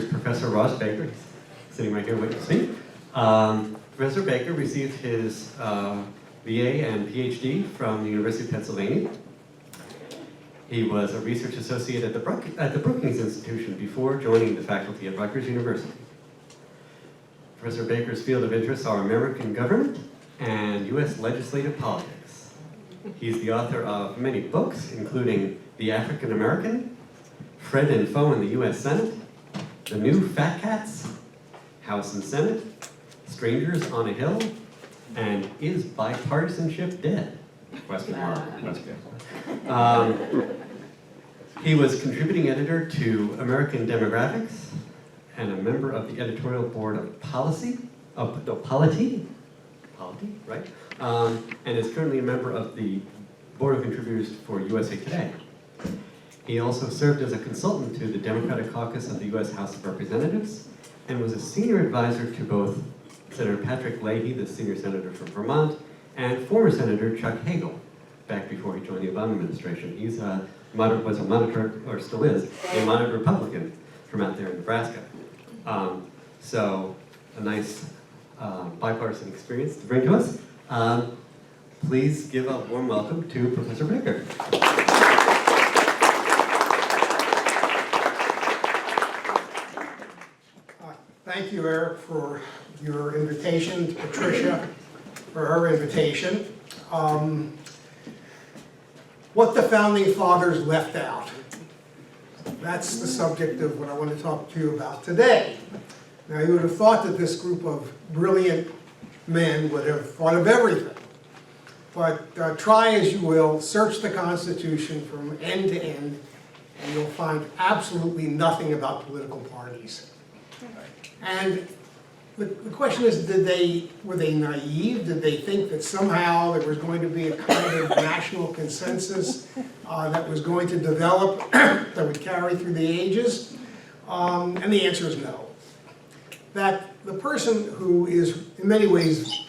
speaker is Professor Ross Baker. He's sitting right here waiting to speak. Professor Baker received his BA and PhD from the University of Pennsylvania. He was a research associate at the Brookings Institution before joining the faculty at Rutgers University. Professor Baker's field of interests are American government and U.S. legislative politics. He's the author of many books, including The African American, Fred and Foe in the U.S. Senate, The New Fat Cats, House and Senate, Strangers on a Hill, and Is Bipartisanship Dead? Question mark. He was contributing editor to American Demographics and a member of the editorial board of Polity, right? And is currently a member of the board of contributors for USA Today. He also served as a consultant to the Democratic Caucus of the U.S. House of Representatives and was a senior advisor to both Senator Patrick Leahy, the senior senator from Vermont, and former Senator Chuck Hagel, back before he joined the Obama administration. He's was a moderate, or still is, a moderate Republican from out there in Nebraska. So a nice bipartisan experience to bring to us. Please give a warm welcome to Professor Baker. Thank you, Eric, for your invitation, to Patricia for her invitation. What the Founding Fathers left out. That's the subject of what I want to talk to you about today. Now, you would have thought that this group of brilliant men would have thought of everything. But try as you will, search the Constitution from end to end, and you'll find absolutely nothing about political parties. And the question is, were they naive? Did they think that somehow there was going to be a kind of national consensus that was going to develop, that would carry through the ages? And the answer is no. That the person who is in many ways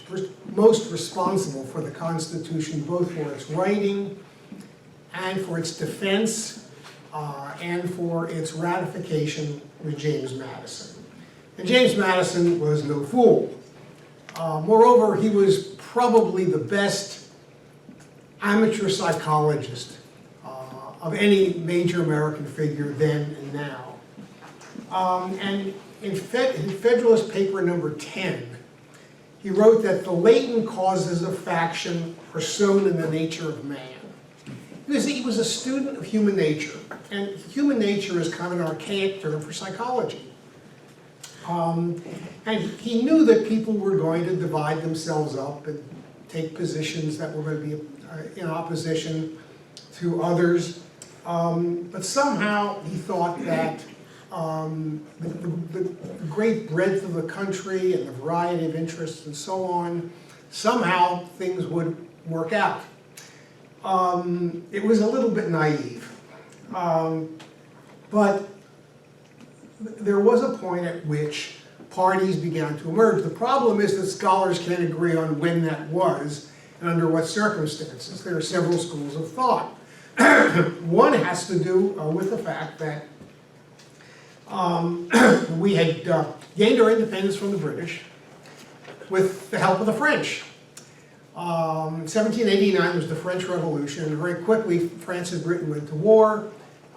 most responsible for the Constitution, both for its writing and for its defense and for its ratification, was James Madison. And James Madison was no fool. Moreover, he was probably the best amateur psychologist of any major American figure then and now. And in Federalist Paper number 10, he wrote that the latent causes of faction are sown in the nature of man. He was a student of human nature, and human nature is kind of an archaic term for psychology. And he knew that people were going to divide themselves up and take positions that were going to be in opposition to others. But somehow he thought that the great breadth of the country and the variety of interests and so on, somehow things would work out. It was a little bit naive. But there was a point at which parties began to emerge. The problem is that scholars can't agree on when that was and under what circumstances. There are several schools of thought. One has to do with the fact that we had gained our independence from the British with the help of the French. 1789 was the French Revolution, and very quickly France and Britain went to war.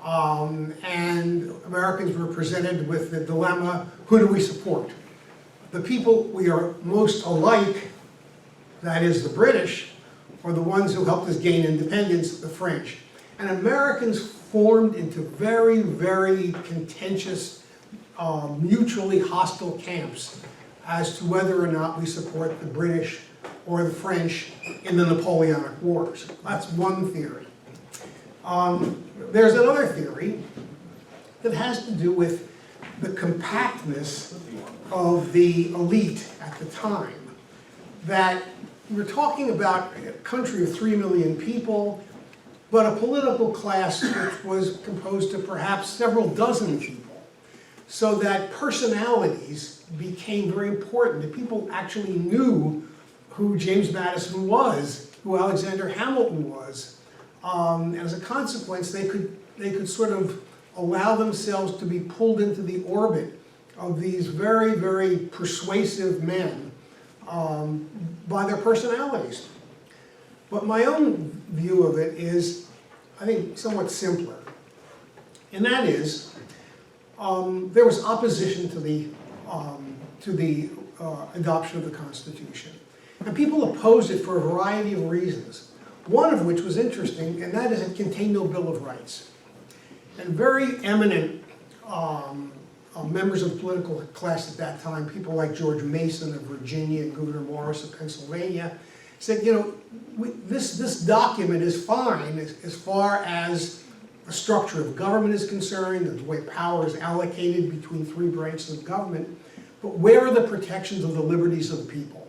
And Americans were presented with the dilemma, who do we support? The people we are most alike, that is the British, are the ones who helped us gain independence, the French. And Americans formed into very, very contentious, mutually hostile camps as to whether or not we support the British or the French in the Napoleonic Wars. That's one theory. There's another theory that has to do with the compactness of the elite at the time. That we're talking about a country of 3 million people, but a political class which was composed of perhaps several dozen people. So that personalities became very important. That people actually knew who James Madison was, who Alexander Hamilton was. And as a consequence, they could sort of allow themselves to be pulled into the orbit of these very, very persuasive men by their personalities. But my own view of it is, I think, somewhat simpler. And that is, there was opposition to the adoption of the Constitution. And people opposed it for a variety of reasons. One of which was interesting, and that is it contained no Bill of Rights. And very eminent members of the political class at that time, people like George Mason of Virginia and Gouverneur Morris of Pennsylvania, said, you know, this document is fine as far as the structure of government is concerned, and the way power is allocated between three branches of government, but where are the protections of the liberties of the people?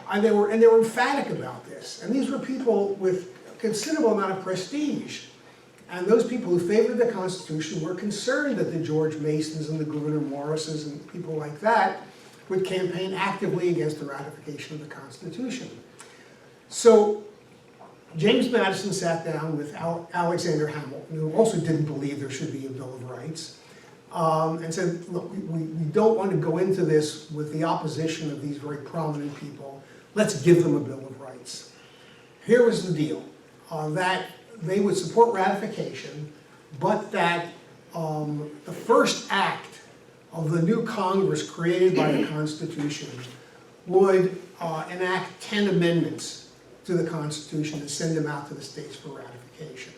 And they were emphatic about this. And these were people with a considerable amount of prestige. And those people who favored the Constitution were concerned that the George Masons and the Gouverneur Morrises and people like that would campaign actively against the ratification of the Constitution. So James Madison sat down with Alexander Hamilton, who also didn't believe there should be a Bill of Rights, and said, look, we don't want to go into this with the opposition of these very prominent people. Let's give them a Bill of Rights. Here was the deal, that they would support ratification, but that the first act of the new Congress created by the Constitution would enact 10 amendments to the Constitution and send them out to the states for ratification.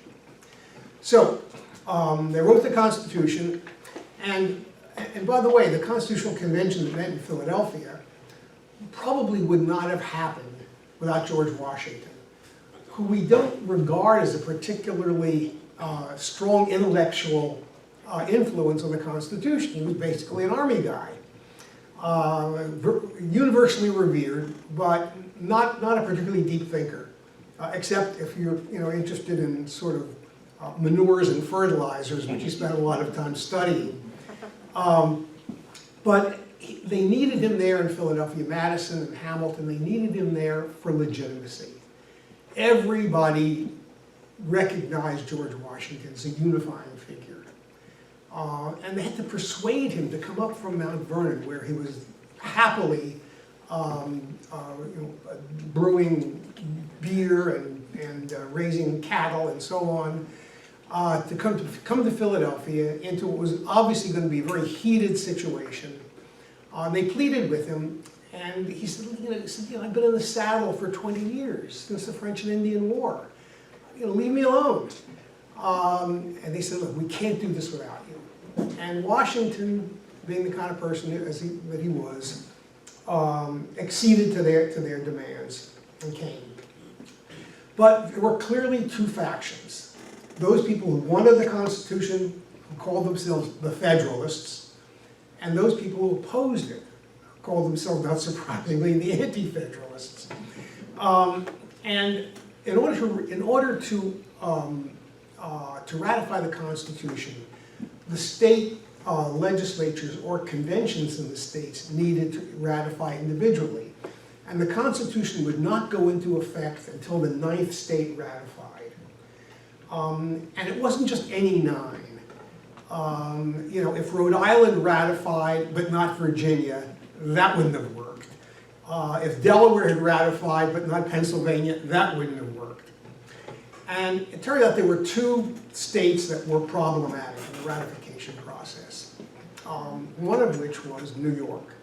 So they wrote the Constitution, and by the way, the Constitutional Convention that met in Philadelphia probably would not have happened without George Washington, who we don't regard as a particularly strong intellectual influence on the Constitution. He was basically an army guy, universally revered, but not a particularly deep thinker, except if you're interested in sort of manures and fertilizers, which he spent a lot of time studying. But they needed him there in Philadelphia, Madison and Hamilton, they needed him there for legitimacy. Everybody recognized George Washington as a unifying figure. And they had to persuade him to come up from Mount Vernon, where he was happily brewing beer and raising cattle and so on, to come to Philadelphia into what was obviously going to be a very heated situation. They pleaded with him, and he said, I've been in the saddle for 20 years, since the French and Indian War. Leave me alone. And they said, look, we can't do this without you. And Washington, being the kind of person that he was, acceded to their demands and came. But there were clearly two factions. Those people who wanted the Constitution, who called themselves the Federalists, and those people who opposed it, called themselves, not surprisingly, the Anti-Federalists. And in order to ratify the Constitution, the state legislatures or conventions in the states needed to ratify individually. And the Constitution would not go into effect until the 9th state ratified. And it wasn't just any 9. If Rhode Island ratified, but not Virginia, that wouldn't have worked. If Delaware had ratified, but not Pennsylvania, that wouldn't have worked. And it turned out there were 2 states that were problematic in the ratification process, one of which was New York.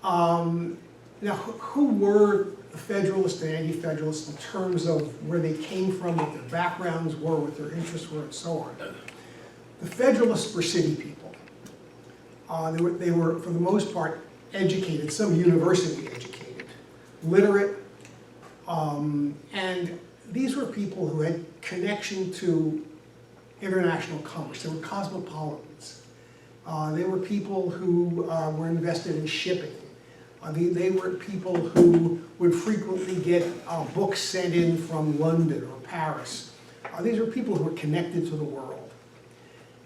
Now, who were the Federalists and Anti-Federalists in terms of where they came from, what their backgrounds were, what their interests were, and so on? The Federalists were city people. They were, for the most part, educated, some university educated, literate, and these were people who had connection to international commerce. They were cosmopolitans. They were people who were invested in shipping. They were people who would frequently get books sent in from London or Paris. These were people who were connected to the world.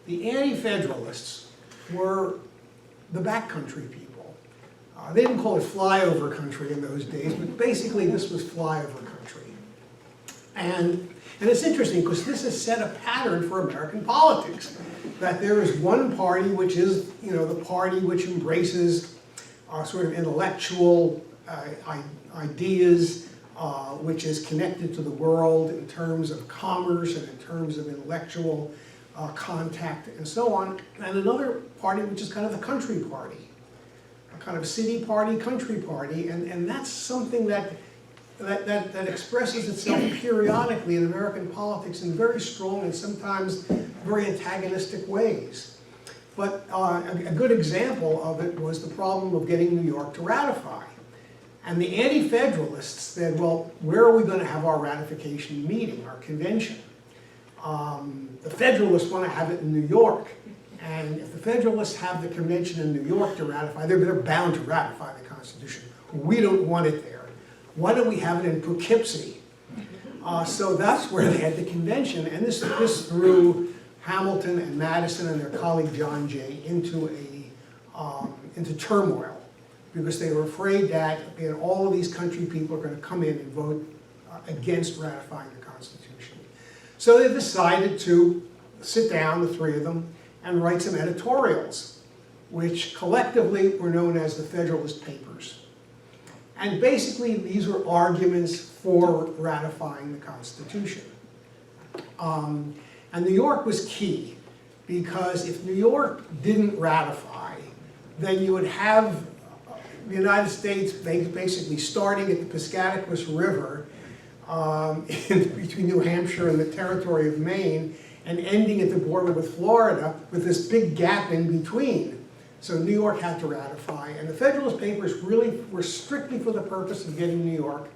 The Anti-Federalists were the backcountry people. They didn't call it flyover country in those days, but basically this was flyover country. And And it's interesting because this has set a pattern for American politics, that there is one party which is, the party which embraces sort of intellectual ideas, which is connected to the world in terms of commerce and in terms of intellectual contact and so on, and another party which is kind of the country party, a kind of city party, country party, and that's something that expresses itself periodically in American politics in very strong and sometimes very antagonistic ways. But a good example of it was the problem of getting New York to ratify. And the anti-federalists said, well, where are we going to have our ratification meeting, our convention? The Federalists want to have it in New York. And if the Federalists have the convention in New York to ratify, they're bound to ratify the Constitution. We don't want it there. Why don't we have it in Poughkeepsie? So that's where they had the convention. And this threw Hamilton and Madison and their colleague John Jay into turmoil, because they were afraid that all of these country people are going to come in and vote against ratifying the Constitution. So they decided to sit down, the three of them, and write some editorials, which collectively were known as the Federalist Papers. And basically, these were arguments for ratifying the Constitution. And New York was key, because if New York didn't ratify, then you would have the United States basically starting at the Piscataquis River between New Hampshire and the territory of Maine, and ending at the border with Florida with this big gap in between. So New York had to ratify, and the Federalist Papers really were strictly for the purpose of getting New York,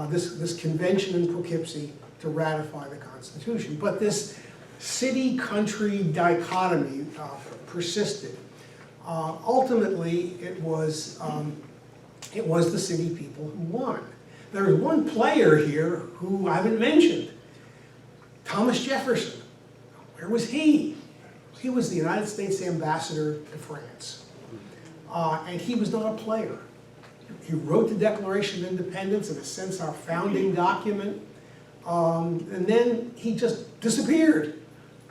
this convention in Poughkeepsie, to ratify the Constitution. But this city-country dichotomy persisted. Ultimately, it was the city people who won. There was one player here who I haven't mentioned, Thomas Jefferson. Where was he? He was the United States ambassador to France. And he was not a player. He wrote the Declaration of Independence, in a sense our founding document, and then he just disappeared.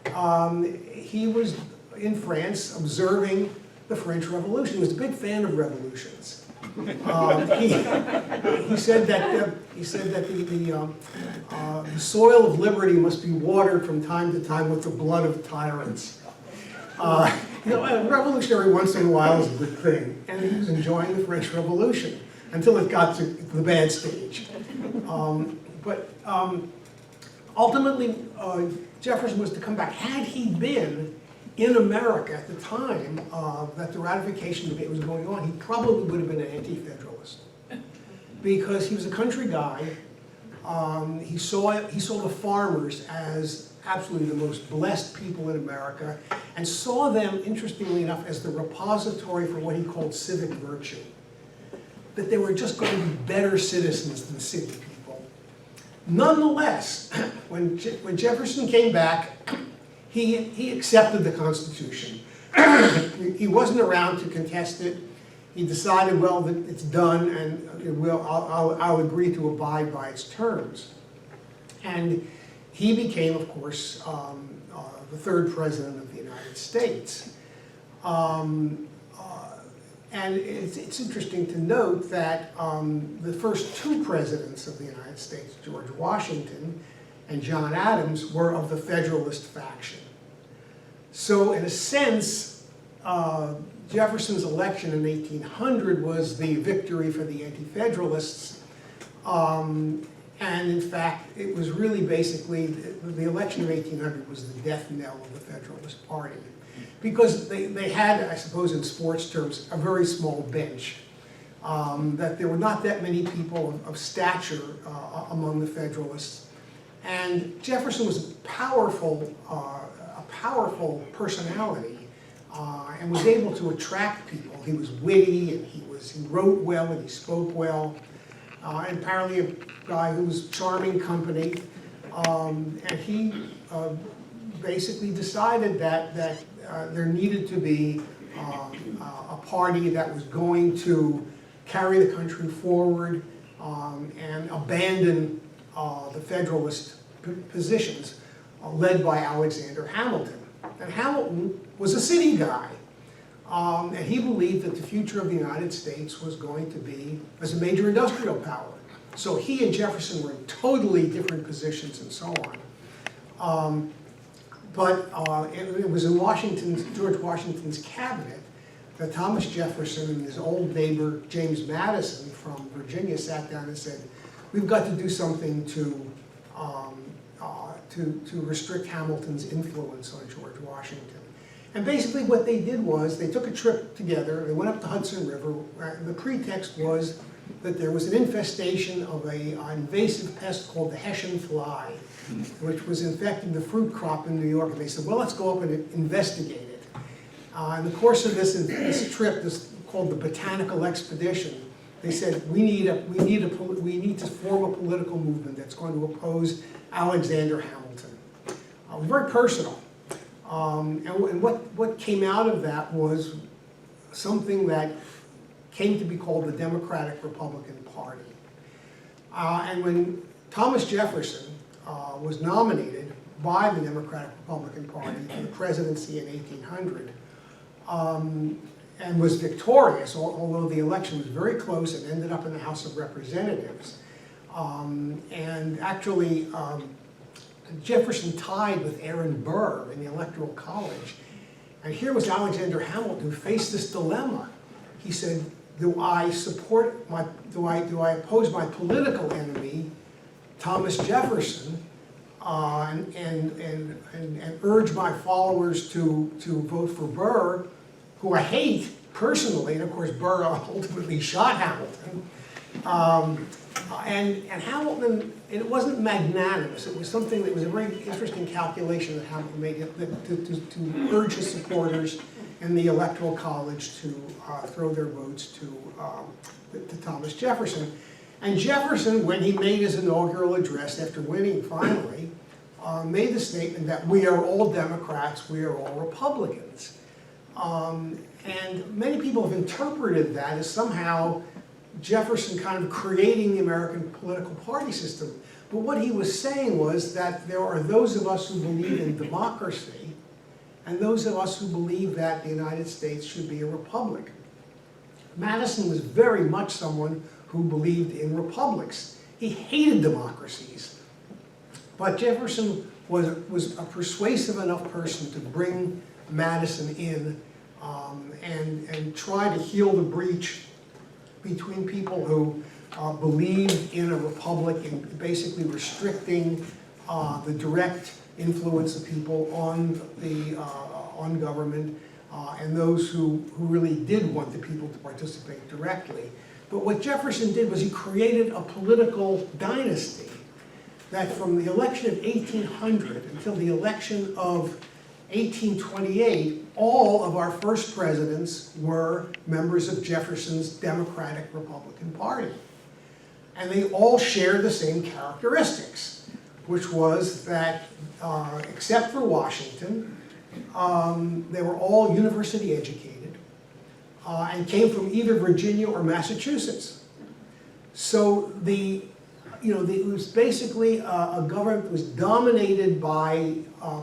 He was in France observing the French Revolution. He was a big fan of revolutions. He said that the soil of liberty must be watered from time to time with the blood of tyrants. A revolutionary once in a while is a good thing, and he was enjoying the French Revolution until it got to the bad stage. Ultimately, Jefferson was to come back. Had he been in America at the time that the ratification debate was going on, he probably would have been an anti-federalist, because he was a country guy. He saw the farmers as absolutely the most blessed people in America, and saw them, interestingly enough, as the repository for what he called civic virtue. That they were just going to be better citizens than city people. Nonetheless, when Jefferson came back, he accepted the Constitution. He wasn't around to contest it. He decided, well, that it's done, and I'll agree to abide by its terms. And he became, of course, the third president of the United States. And it's interesting to note that the first two presidents of the United States, George Washington and John Adams, were of the Federalist faction. So in a sense, Jefferson's election in 1800 was the victory for the anti-federalists. And in fact, it was really basically, the election of 1800 was the death knell of the Federalist Party. Because they had, I suppose in sports terms, a very small bench. That there were not that many people of stature among the Federalists. And Jefferson was a powerful personality, and was able to attract people. He was witty, and he wrote well, and he spoke well. And apparently a guy who was charming company. And he basically decided that there needed to be a party that was going to carry the country forward and abandon the Federalist positions led by Alexander Hamilton. And Hamilton was a city guy. And he believed that the future of the United States was going to be as a major industrial power. So he and Jefferson were in totally different positions and so on. It was in George Washington's cabinet that Thomas Jefferson and his old neighbor James Madison from Virginia sat down and said, we've got to do something to restrict Hamilton's influence on George Washington. And basically what they did was they took a trip together, they went up the Hudson River, and the pretext was that there was an infestation of an invasive pest called the Hessian fly, which was infecting the fruit crop in New York. And they said, well, let's go up and investigate it. In the course of this trip, called the Botanical Expedition, they said, we need to form a political movement that's going to oppose Alexander Hamilton. Very personal. And what came out of that was something that came to be called the Democratic Republican Party. And when Thomas Jefferson was nominated by the Democratic Republican Party for the presidency in 1800, and was victorious, although the election was very close and ended up in the House of Representatives. And actually, Jefferson tied with Aaron Burr in the Electoral College. And here was Alexander Hamilton who faced this dilemma. He said, do I oppose my political enemy, Thomas Jefferson, and urge my followers to vote for Burr, who I hate personally, and of course Burr ultimately shot Hamilton. And Hamilton, it wasn't magnanimous. It was something that was a very interesting calculation that Hamilton made to urge his supporters in the Electoral College to throw their votes to Thomas Jefferson. And Jefferson, when he made his inaugural address after winning finally, made the statement that we are all Democrats, we are all Republicans. And many people have interpreted that as somehow Jefferson kind of creating the American political party system. But what he was saying was that there are those of us who believe in democracy and those of us who believe that the United States should be a republic. Madison was very much someone who believed in republics. He hated democracies. But Jefferson was a persuasive enough person to bring Madison in and try to heal the breach between people who believe in a republic and basically restricting the direct influence of people on government, and those who really did want the people to participate directly. But what Jefferson did was he created a political dynasty that from the election of 1800 until the election of 1828, all of our first presidents were members of Jefferson's Democratic Republican Party. And they all shared the same characteristics, which was that, except for Washington, they were all university educated and came from either Virginia or Massachusetts. So it was basically a government that was dominated by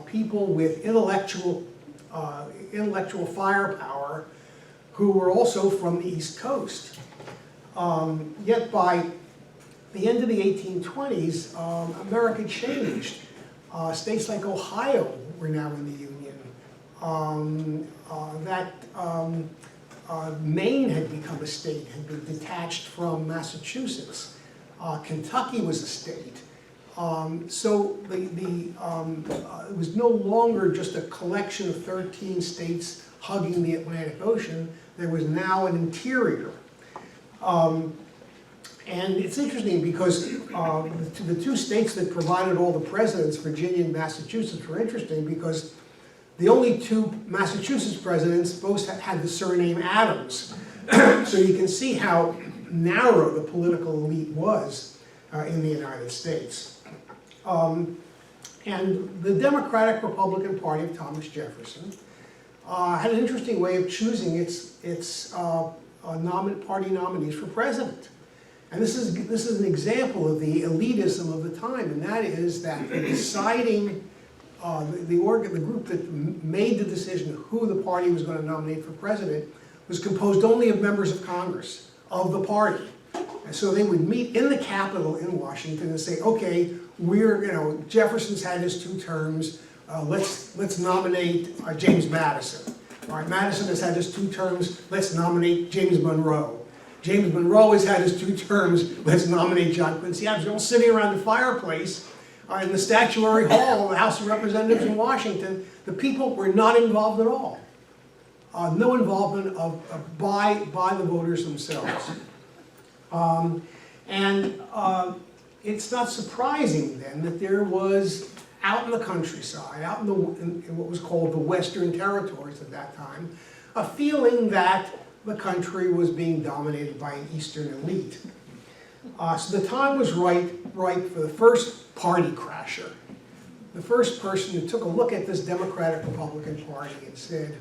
people with intellectual firepower who were also from the East Coast. Yet by the end of the 1820s, America changed. States like Ohio were now in the Union. Maine had become a state, had been detached from Massachusetts. Kentucky was a state. So it was no longer just a collection of 13 states hugging the Atlantic Ocean. There was now an interior. And it's interesting because the two states that provided all the presidents, Virginia and Massachusetts, were interesting because the only two Massachusetts presidents both had the surname Adams. So you can see how narrow the political elite was in the United States. And the Democratic Republican Party of Thomas Jefferson had an interesting way of choosing its party nominees for president. And this is an example of the elitism of the time, and that is that the deciding, the group that made the decision of who the party was going to nominate for president was composed only of members of Congress, of the party. And so they would meet in the Capitol in Washington and say, okay, Jefferson's had his 2 terms, let's nominate James Madison. All right, Madison has had his 2 terms, let's nominate James Monroe. James Monroe has had his 2 terms, let's nominate John Quincy Adams. They're all sitting around the fireplace in the statuary hall of the House of Representatives in Washington. The people were not involved at all. No involvement by the voters themselves. It's not surprising then that there was, out in the countryside, out in what was called the Western Territories at that time, a feeling that the country was being dominated by an Eastern elite. So the time was right for the first party crasher, the first person who took a look at this Democratic-Republican Party and said,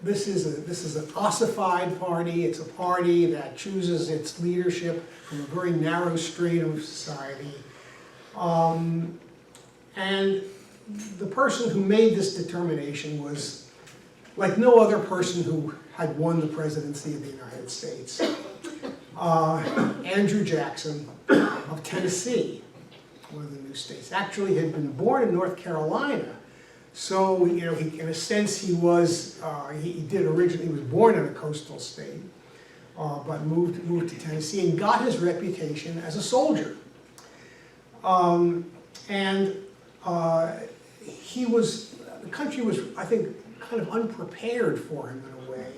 this is an ossified party. It's a party that chooses its leadership from a very narrow stratum of society. And the person who made this determination was like no other person who had won the presidency of the United States. Andrew Jackson of Tennessee, one of the new states, actually had been born in North Carolina. So, in a sense, he was born in a coastal state, but moved to Tennessee and got his reputation as a soldier. The country was, I think, kind of unprepared for him in a way.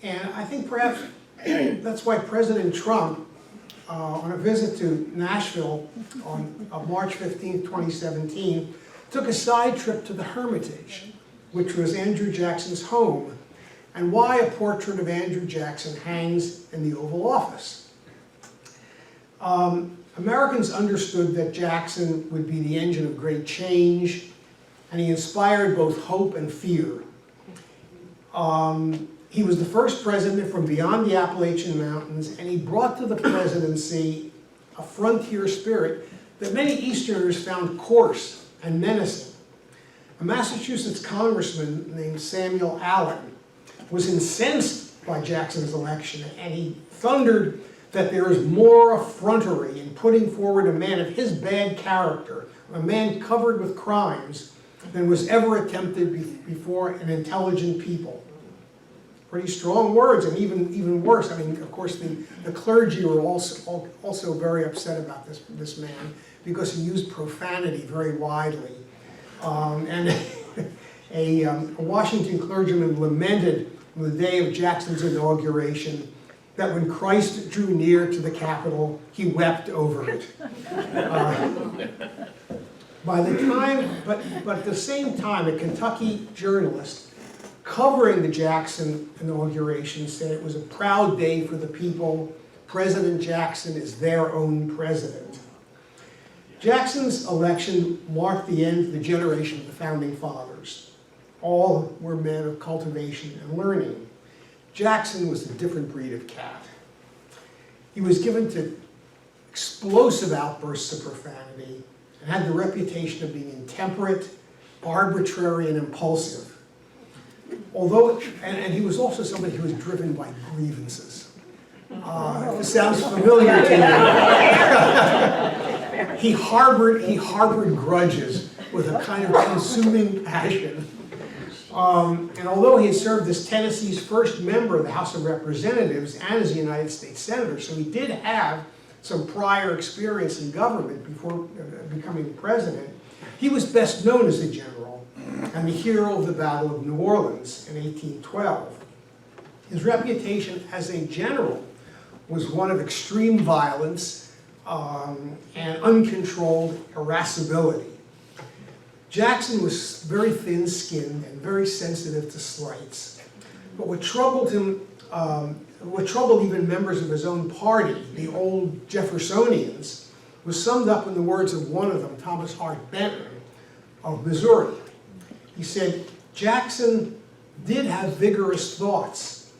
And I think perhaps that's why President Trump, on a visit to Nashville on March 15, 2017, took a side trip to the Hermitage, which was Andrew Jackson's home, and why a portrait of Andrew Jackson hangs in the Oval Office. Americans understood that Jackson would be the engine of great change, and he inspired both hope and fear. He was the first president from beyond the Appalachian Mountains, and he brought to the presidency a frontier spirit that many Easterners found coarse and menacing. A Massachusetts congressman named Samuel Allen was incensed by Jackson's election, and he thundered that there is more effrontery in putting forward a man of his bad character, a man covered with crimes, than was ever attempted before an intelligent people. Pretty strong words, and even worse. I mean, of course, the clergy were also very upset about this man because he used profanity very widely. And a Washington clergyman lamented on the day of Jackson's inauguration that when Christ drew near to the Capitol, he wept over it. But at the same time, a Kentucky journalist covering the Jackson inauguration said it was a proud day for the people. President Jackson is their own president. Jackson's election marked the end of the generation of the Founding Fathers. All were men of cultivation and learning. Jackson was a different breed of cat. He was given to explosive outbursts of profanity and had the reputation of being intemperate, arbitrary, and impulsive. And he was also somebody who was driven by grievances. If this sounds familiar to you, he harbored grudges with a kind of consuming passion. And although he had served as Tennessee's first member of the House of Representatives and as a United States Senator, so he did have some prior experience in government before becoming president, he was best known as a general and the hero of the Battle of New Orleans in 1812. His reputation as a general was one of extreme violence and uncontrolled irascibility. Jackson was very thin-skinned and very sensitive to slights. But what troubled him, what troubled even members of his own party, the old Jeffersonians, was summed up in the words of one of them, Thomas Hart Benton of Missouri. He said, Jackson did have vigorous thoughts,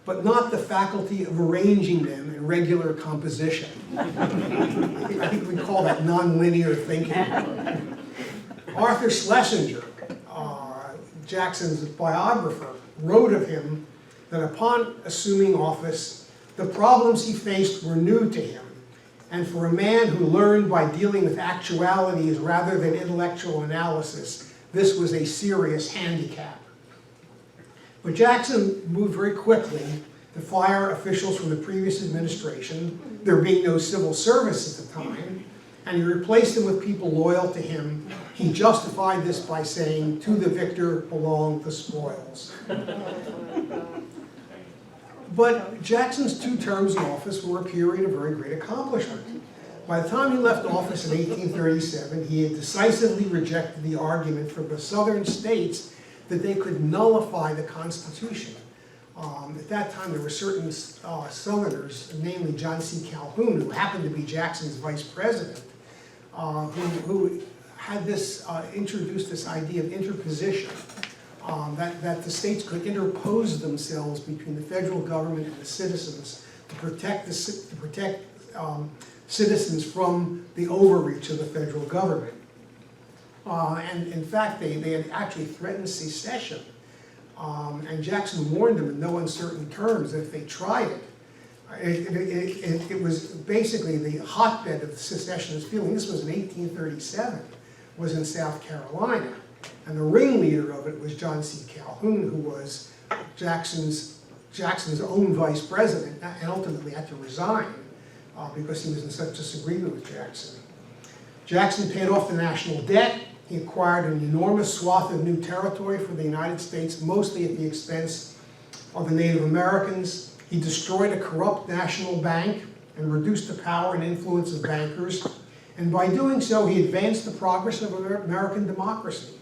but not the faculty of arranging them in regular composition. I think we call that nonlinear thinking. Arthur Schlesinger, Jackson's biographer, wrote of him that upon assuming office, the problems he faced were new to him. And for a man who learned by dealing with actualities rather than intellectual analysis, this was a serious handicap. But Jackson moved very quickly to fire officials from the previous administration, there being no civil service at the time, and he replaced them with people loyal to him. He justified this by saying, "To the victor belong the spoils." But Jackson's 2 terms in office were a period of very great accomplishment. By the time he left office in 1837, he had decisively rejected the argument from the southern states that they could nullify the Constitution. At that time, there were certain Southerners, namely John C. Calhoun, who happened to be Jackson's vice president, who had introduced this idea of interposition, that the states could interpose themselves between the federal government and the citizens to protect citizens from the overreach of the federal government. And in fact, they had actually threatened secession. And Jackson warned them in no uncertain terms that if they tried it was basically the hotbed of the secessionist feeling. This was in 1837, was in South Carolina. And the ringleader of it was John C. Calhoun, who was Jackson's own vice president, and ultimately had to resign because he was in such disagreement with Jackson. Jackson paid off the national debt. He acquired an enormous swath of new territory for the United States, mostly at the expense of the Native Americans. He destroyed a corrupt national bank and reduced the power and influence of bankers. And by doing so, he advanced the progress of American democracy.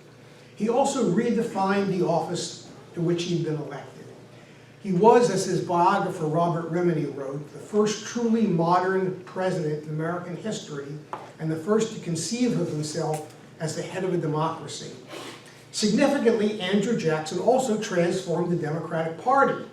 He also redefined the office to which he'd been elected. He was, as his biographer Robert Rimini wrote, the first truly modern president in American history and the first to conceive of himself as the head of a democracy. Significantly, Andrew Jackson also transformed the Democratic Party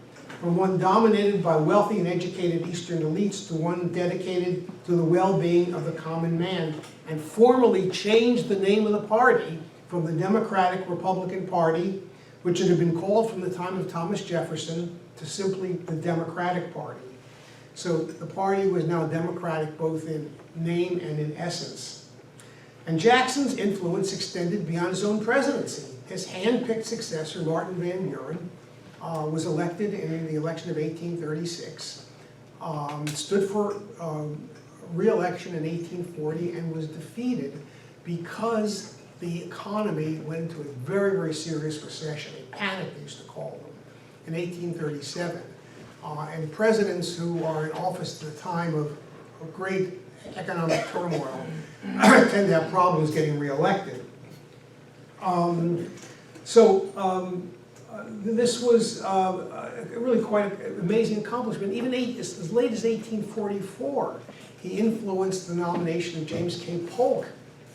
from one dominated by wealthy and educated Eastern elites to one dedicated to the well-being of the common man, and formally changed the name of the party from the Democratic Republican Party, which it had been called from the time of Thomas Jefferson, to simply the Democratic Party. So the party was now Democratic both in name and in essence. And Jackson's influence extended beyond his own presidency. His hand-picked successor, Martin Van Buren, was elected in the election of 1836, stood for re-election in 1840, and was defeated because the economy went into a very, very serious recession, a panic they used to call them, in 1837. And presidents who are in office at a time of great economic turmoil tend to have problems getting reelected. This was really quite an amazing accomplishment. Even as late as 1844, he influenced the nomination of James K. Polk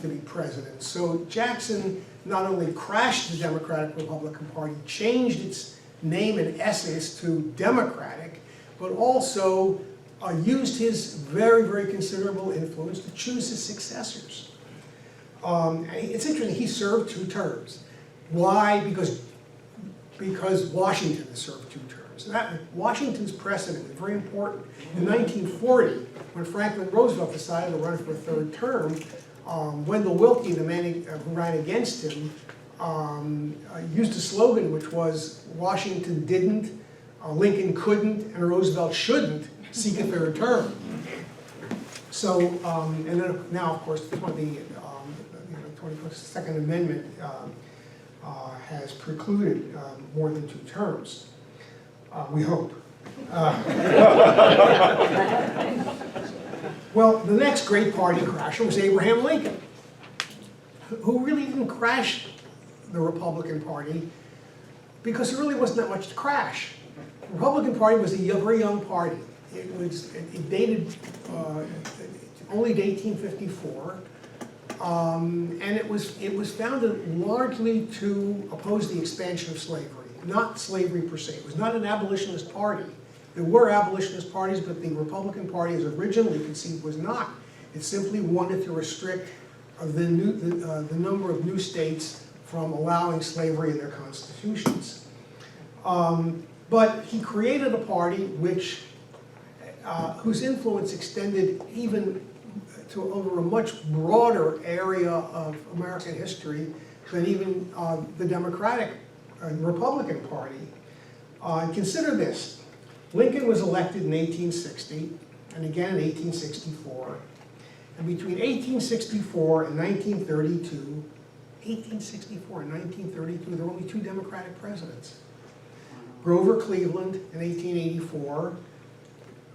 to be president. So Jackson not only crashed the Democratic Republican Party, changed its name and essence to Democratic, but also used his very, very considerable influence to choose his successors. It's interesting, he served 2 terms. Why? Because Washington served 2 terms. Washington's precedent is very important. In 1940, when Franklin Roosevelt decided to run for a 3rd term, Wendell Willkie, the man who ran against him, used a slogan which was, "Washington didn't, Lincoln couldn't, and Roosevelt shouldn't seek a 3rd term." So, and then now, of course, the 22nd Amendment has precluded more than 2 terms. We hope. Well, the next great party crasher was Abraham Lincoln, who really didn't crash the Republican Party because there really wasn't that much to crash. The Republican Party was a very young party. It dated only to 1854, and it was founded largely to oppose the expansion of slavery, not slavery per se. It was not an abolitionist party. There were abolitionist parties, but the Republican Party, as originally conceived, was not. It simply wanted to restrict the number of new states from allowing slavery in their constitutions. But he created a party whose influence extended even to over a much broader area of American history than even the Democratic and Republican Party. Consider this. Lincoln was elected in 1860 and again in 1864. And between 1864 and 1932, there were only two Democratic presidents. Grover Cleveland in 1884,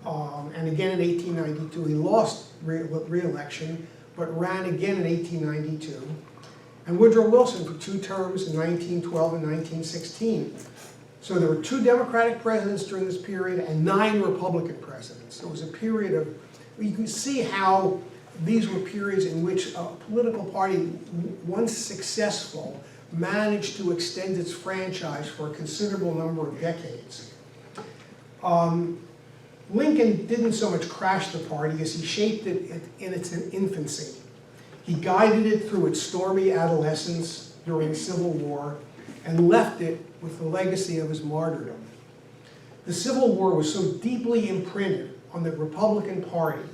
and again in 1892. He lost re-election, but ran again in 1892. And Woodrow Wilson for 2 terms in 1912 and 1916. So there were 2 Democratic presidents during this period and 9 Republican presidents. So it was a period of, you can see how these were periods in which a political party, once successful, managed to extend its franchise for a considerable number of decades. Lincoln didn't so much crash the party as he shaped it in its infancy. He guided it through its stormy adolescence during the Civil War and left it with the legacy of his martyrdom. The Civil War was so deeply imprinted on the Republican Party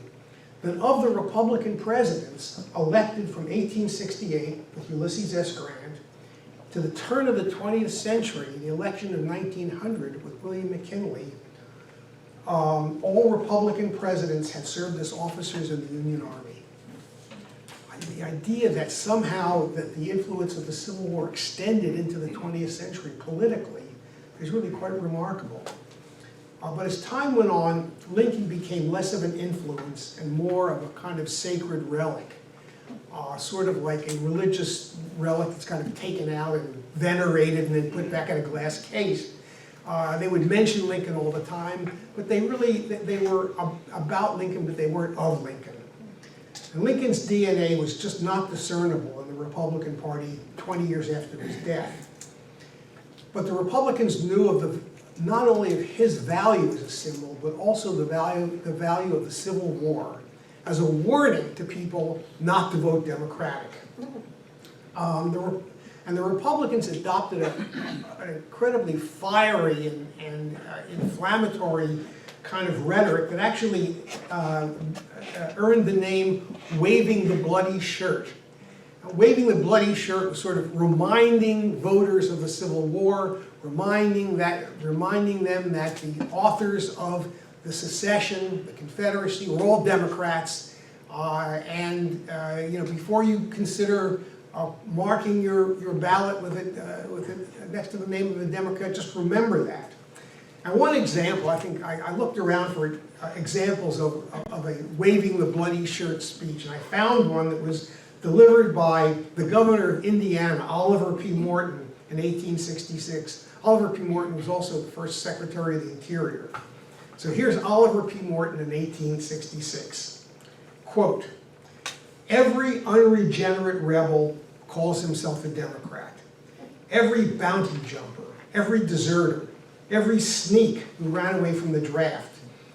that of the Republican presidents elected from 1868 with Ulysses S. Grant to the turn of the 20th century, the election of 1900 with William McKinley, all Republican presidents had served as officers in the Union Army. The idea that somehow that the influence of the Civil War extended into the 20th century politically is really quite remarkable. But as time went on, Lincoln became less of an influence and more of a kind of sacred relic, sort of like a religious relic that's kind of taken out and venerated and then put back in a glass case. They would mention Lincoln all the time, but they were about Lincoln, but they weren't of Lincoln. And Lincoln's DNA was just not discernible in the Republican Party 20 years after his death. But the Republicans knew of not only of his value as a symbol, but also the value of the Civil War as a warning to people not to vote Democratic. And the Republicans adopted an incredibly fiery and inflammatory kind of rhetoric that actually earned the name waving the bloody shirt. Waving the bloody shirt was sort of reminding voters of the Civil War, reminding them that the authors of the secession, the Confederacy, were all Democrats, before you consider marking your ballot with it next to the name of a Democrat, just remember that. And one example, I think I looked around for examples of a waving the bloody shirt speech, and I found one that was delivered by the governor of Indiana, Oliver P. Morton, in 1866. Oliver P. Morton was also the first Secretary of the Interior. So here's Oliver P. Morton in 1866. Quote, "Every unregenerate rebel calls himself a Democrat. Every bounty jumper, every deserter, every sneak who ran away from the draft,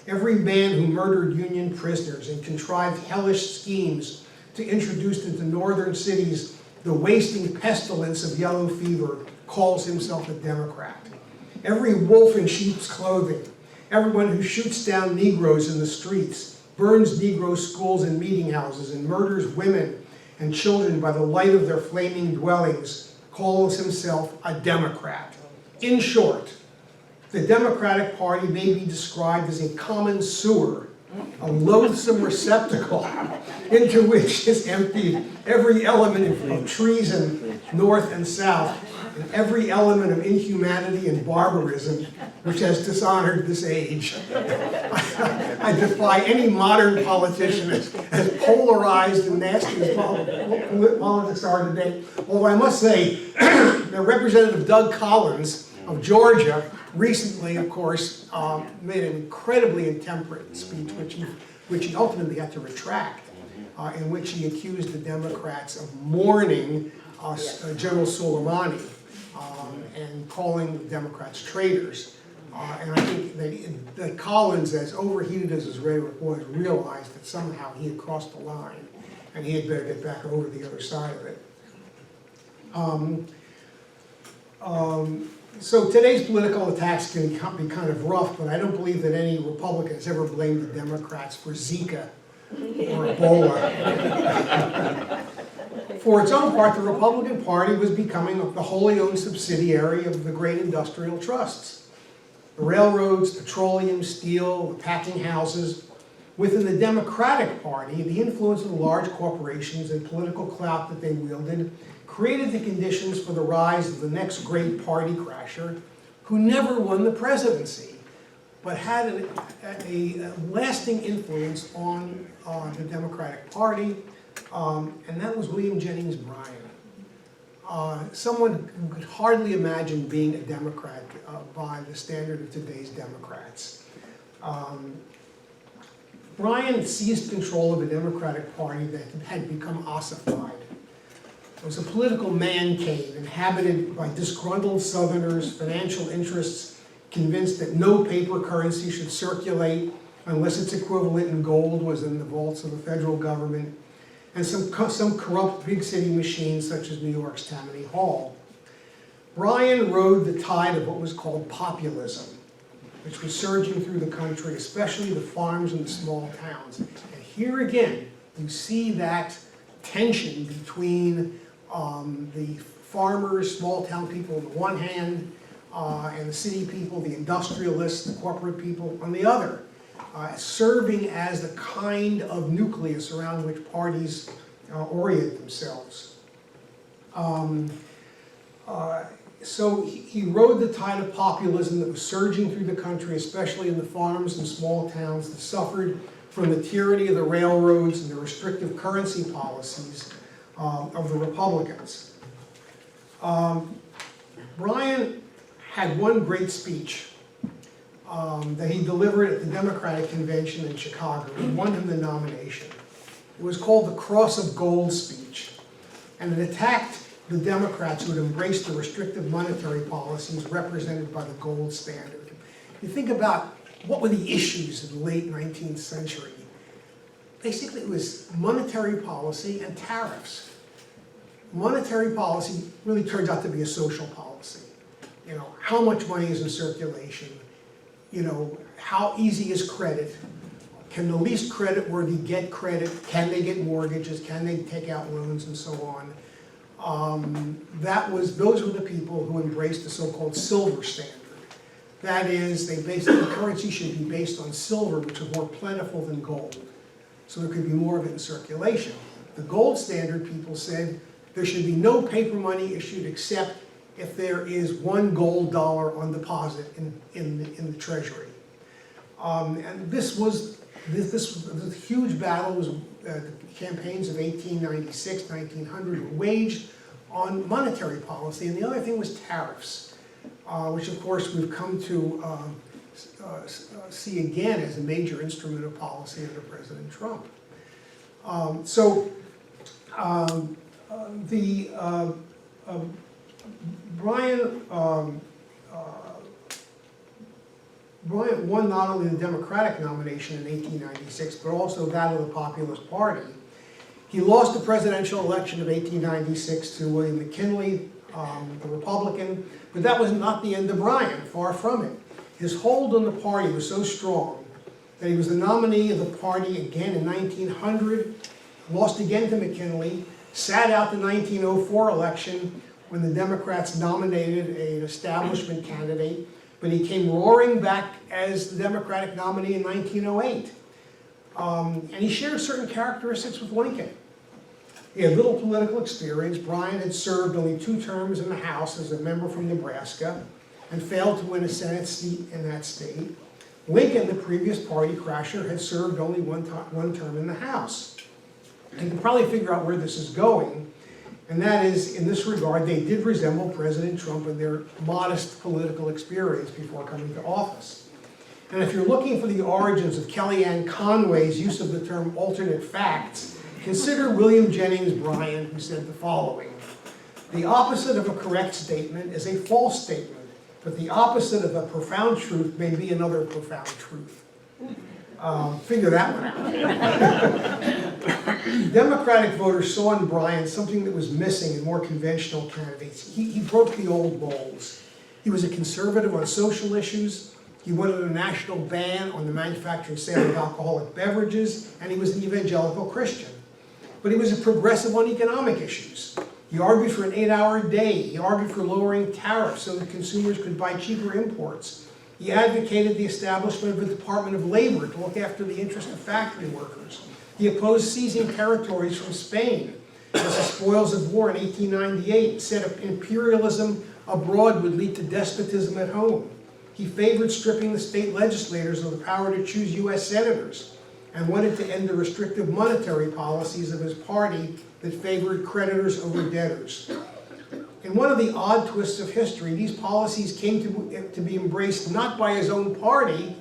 every man who murdered Union prisoners and contrived hellish schemes to introduce into northern cities the wasting pestilence of yellow fever calls himself a Democrat. Every wolf in sheep's clothing, everyone who shoots down Negroes in the streets, burns Negro schools and meeting houses, and murders women and children by the light of their flaming dwellings calls himself a Democrat. In short, the Democratic Party may be described as a common sewer, a loathsome receptacle into which is emptied every element of treason, north and south, and every element of inhumanity and barbarism which has dishonored this age. I defy any modern politician as polarized and nasty as politics are today. Although I must say, that Representative Doug Collins of Georgia recently, of course, made an incredibly intemperate speech, which he ultimately had to retract, in which he accused the Democrats of mourning General Soleimani and calling the Democrats traitors. And I think that Collins, as overheated as his rhetoric was, realized that somehow he had crossed the line and he had better get back over the other side of it. So today's political attacks can be kind of rough, but I don't believe that any Republican has ever blamed the Democrats for Zika or Ebola. For its own part, the Republican Party was becoming the wholly owned subsidiary of the great industrial trusts. The railroads, petroleum, steel, the packing houses. Within the Democratic Party, the influence of the large corporations and political clout that they wielded created the conditions for the rise of the next great party crasher, who never won the presidency, but had a lasting influence on the Democratic Party, and that was William Jennings Bryan. Someone who could hardly imagine being a Democrat by the standard of today's Democrats. Bryan seized control of a Democratic Party that had become ossified. It was a political man cave inhabited by disgruntled Southerners, financial interests, convinced that no paper currency should circulate unless its equivalent in gold was in the vaults of the federal government, and some corrupt big city machines such as New York's Tammany Hall. Bryan rode the tide of what was called populism, which was surging through the country, especially the farms and the small towns. And here again, you see that tension between the farmers, small town people on the one hand, and the city people, the industrialists, the corporate people on the other, serving as the kind of nucleus around which parties orient themselves. So he rode the tide of populism that was surging through the country, especially in the farms and small towns that suffered from the tyranny of the railroads and the restrictive currency policies of the Republicans. Bryan had one great speech that he delivered at the Democratic Convention in Chicago. He won him the nomination. It was called the Cross of Gold speech, and it attacked the Democrats who had embraced the restrictive monetary policies represented by the gold standard. You think about what were the issues in the late 19th century. Basically, it was monetary policy and tariffs. Monetary policy really turns out to be a social policy. You know, how much money is in circulation? You know, how easy is credit? Can the least credit-worthy get credit? Can they get mortgages? Can they take out loans and so on? Those were the people who embraced the so-called silver standard. That is, the currency should be based on silver, which is more plentiful than gold. So there could be more of it in circulation. The gold standard people said there should be no paper money issued except if there is $1 gold on deposit in the treasury. And this was a huge battle. It was the campaigns of 1896, 1900 were waged on monetary policy, and the other thing was tariffs, which of course we've come to see again as a major instrument of policy under President Trump. Bryan won not only the Democratic nomination in 1896, but also that of the Populist Party. He lost the presidential election of 1896 to William McKinley, the Republican, but that was not the end of Bryan, far from it. His hold on the party was so strong that he was the nominee of the party again in 1900, lost again to McKinley, sat out the 1904 election when the Democrats nominated an establishment candidate, but he came roaring back as the Democratic nominee in 1908. And he shared certain characteristics with Lincoln. He had little political experience. Bryan had served only 2 terms in the House as a member from Nebraska and failed to win a Senate seat in that state. Lincoln, the previous party crasher, had served only one term in the House. And you can probably figure out where this is going, and that is, in this regard, they did resemble President Trump in their modest political experience before coming to office. And if you're looking for the origins of Kellyanne Conway's use of the term alternate facts, consider William Jennings Bryan, who said the following: "The opposite of a correct statement is a false statement. but the opposite of a profound truth may be another profound truth. Figure that one out. Democratic voters saw in Bryan something that was missing in more conventional candidates. He broke the old molds. He was a conservative on social issues. He wanted a national ban on the manufacture and sale of alcoholic beverages, and he was an evangelical Christian. But he was a progressive on economic issues. He argued for an 8-hour day. He argued for lowering tariffs so that consumers could buy cheaper imports. He advocated the establishment of a Department of Labor to look after the interests of factory workers. He opposed seizing territories from Spain as the spoils of war in 1898, said imperialism abroad would lead to despotism at home. He favored stripping the state legislators of the power to choose U.S. senators and wanted to end the restrictive monetary policies of his party that favored creditors over debtors. In one of the odd twists of history, these policies came to be embraced not by his own party,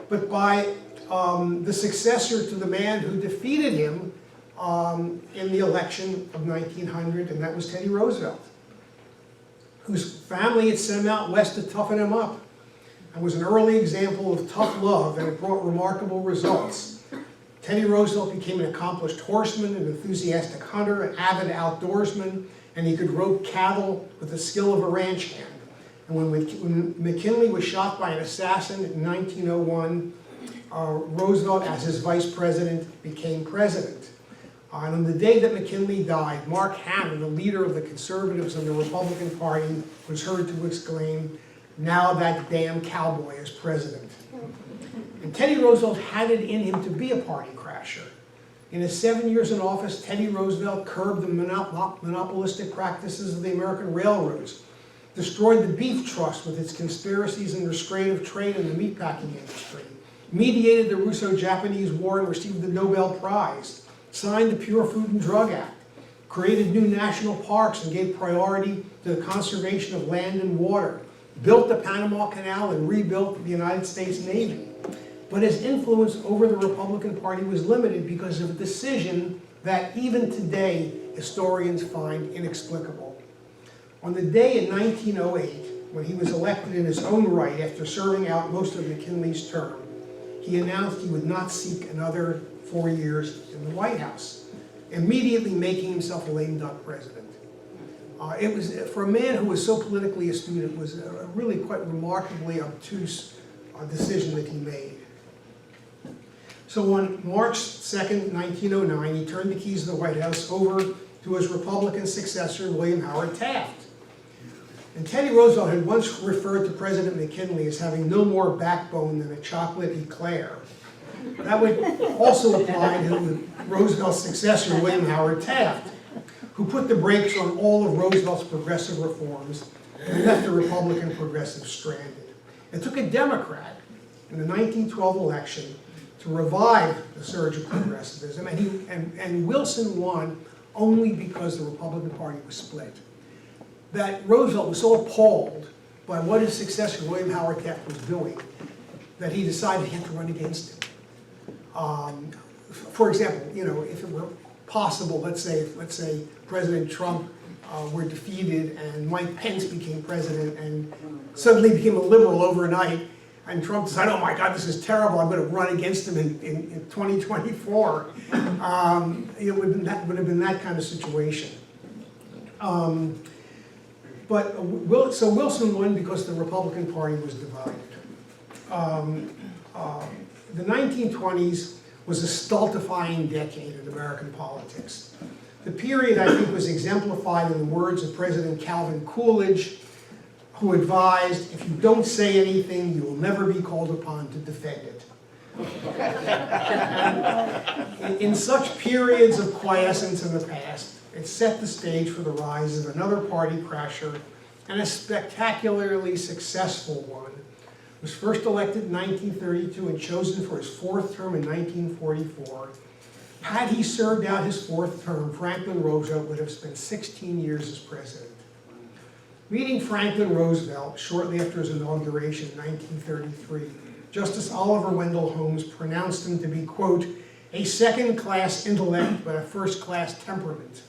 but by the successor to the man who defeated him in the election of 1900, and that was Teddy Roosevelt, whose family had sent him out west to toughen him up, and was an early example of tough love, and it brought remarkable results. Teddy Roosevelt became an accomplished horseman, an enthusiastic hunter, an avid outdoorsman, and he could rope cattle with the skill of a ranch hand. And when McKinley was shot by an assassin in 1901, Roosevelt, as his vice president, became president. And on the day that McKinley died, Mark Hanna, the leader of the conservatives and the Republican Party, was heard to exclaim, "Now that damn cowboy is president." And Teddy Roosevelt had it in him to be a party crasher. In his 7 years in office, Teddy Roosevelt curbed the monopolistic practices of the American railroads, destroyed the beef trust with its conspiracies and restraint of trade in the meatpacking industry, mediated the Russo-Japanese War and received the Nobel Prize, signed the Pure Food and Drug Act, created new national parks and gave priority to the conservation of land and water, built the Panama Canal and rebuilt the United States Navy. But his influence over the Republican Party was limited because of a decision that even today historians find inexplicable. On the day in 1908, when he was elected in his own right after serving out most of McKinley's term, he announced he would not seek another 4 years in the White House, immediately making himself a lame duck president. It was, for a man who was so politically astute, it was a really quite remarkably obtuse decision that he made. So on March 2nd, 1909, he turned the keys of the White House over to his Republican successor, William Howard Taft. And Teddy Roosevelt had once referred to President McKinley as having no more backbone than a chocolate eclair. That would also apply to Roosevelt's successor, William Howard Taft, who put the brakes on all of Roosevelt's progressive reforms and left the Republican progressives stranded. It took a Democrat in the 1912 election to revive the surge of progressivism, and Wilson won only because the Republican Party was split. That Roosevelt was so appalled by what his successor, William Howard Taft, was doing, that he decided he had to run against him. For example, you know, if it were possible, let's say President Trump were defeated and Mike Pence became president and suddenly became a liberal overnight, and Trump decided, oh my God, this is terrible, I'm going to run against him in 2024. It would have been that kind of situation. So Wilson won because the Republican Party was divided. The 1920s was a stultifying decade in American politics. The period, I think, was exemplified in the words of President Calvin Coolidge, who advised, if you don't say anything, you will never be called upon to defend it. In such periods of quiescence in the past, it set the stage for the rise of another party crasher, and a spectacularly successful one. He was first elected in 1932 and chosen for his fourth term in 1944. Had he served out his fourth term, Franklin Roosevelt would have spent 16 years as president. Meeting Franklin Roosevelt shortly after his inauguration in 1933, Justice Oliver Wendell Holmes pronounced him to be, quote, a second-class intellect but a first-class temperament.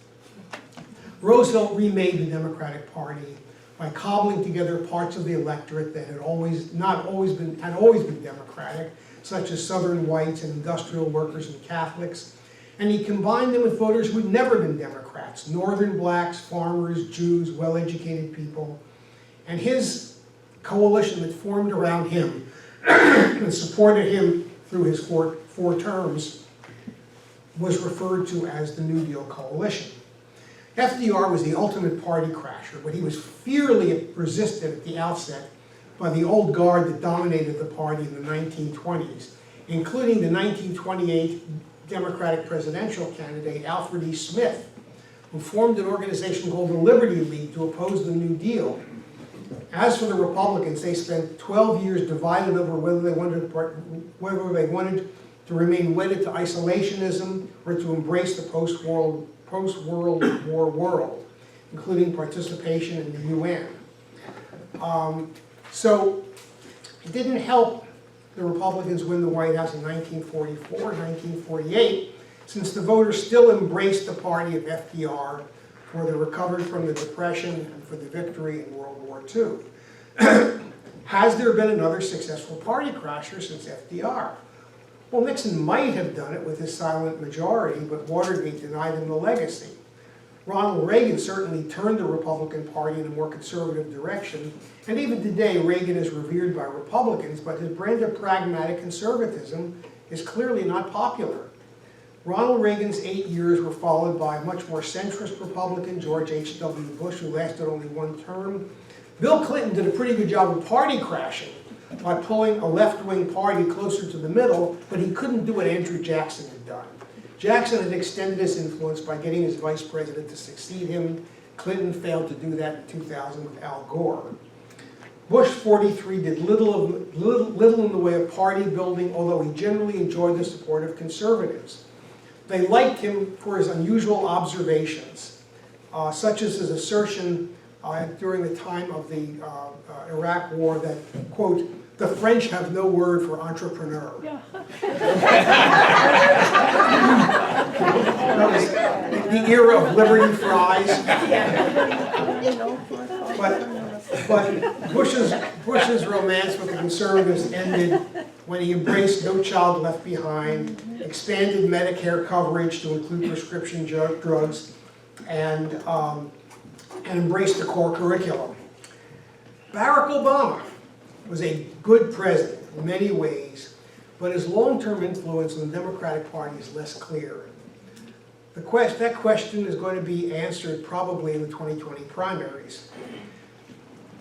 Roosevelt remade the Democratic Party, by cobbling together parts of the electorate that had always been Democratic, such as Southern whites and industrial workers and Catholics. And he combined them with voters who had never been Democrats, Northern blacks, farmers, Jews, well-educated people. And his coalition that formed around him and supported him through his four terms was referred to as the New Deal Coalition. FDR was the ultimate party crasher, but he was fiercely resisted at the outset by the old guard that dominated the party in the 1920s, including the 1928 Democratic presidential candidate Alfred E. Smith, who formed an organization called the Liberty League to oppose the New Deal. As for the Republicans, they spent 12 years divided over whether they wanted to remain wedded to isolationism or to embrace the post-World War world, including participation in the UN. So it didn't help the Republicans win the White House in 1944, 1948, since the voters still embraced the party of FDR for the recovery from the Depression and for the victory in World War II. Has there been another successful party crasher since FDR? Well, Nixon might have done it with his silent majority, but Watergate denied him the legacy. Ronald Reagan certainly turned the Republican Party in a more conservative direction, and even today Reagan is revered by Republicans, but his brand of pragmatic conservatism is clearly not popular. Ronald Reagan's 8 years were followed by a much more centrist Republican, George H.W. Bush, who lasted only one term. Bill Clinton did a pretty good job of party crashing by pulling a left-wing party closer to the middle, but he couldn't do what Andrew Jackson had done. Jackson had extended his influence by getting his vice president to succeed him. Clinton failed to do that in 2000 with Al Gore. Bush 43 did little in the way of party building, although he generally enjoyed the support of conservatives. They liked him for his unusual observations, such as his assertion during the time of the Iraq War that, quote, the French have no word for entrepreneur. Yeah. That was the era of Liberty Fries. But Bush's romance with the conservatives ended when he embraced No Child Left Behind, expanded Medicare coverage to include prescription drugs, and embraced the core curriculum. Barack Obama was a good president in many ways, but his long-term influence on the Democratic Party is less clear. That question is going to be answered probably in the 2020 primaries.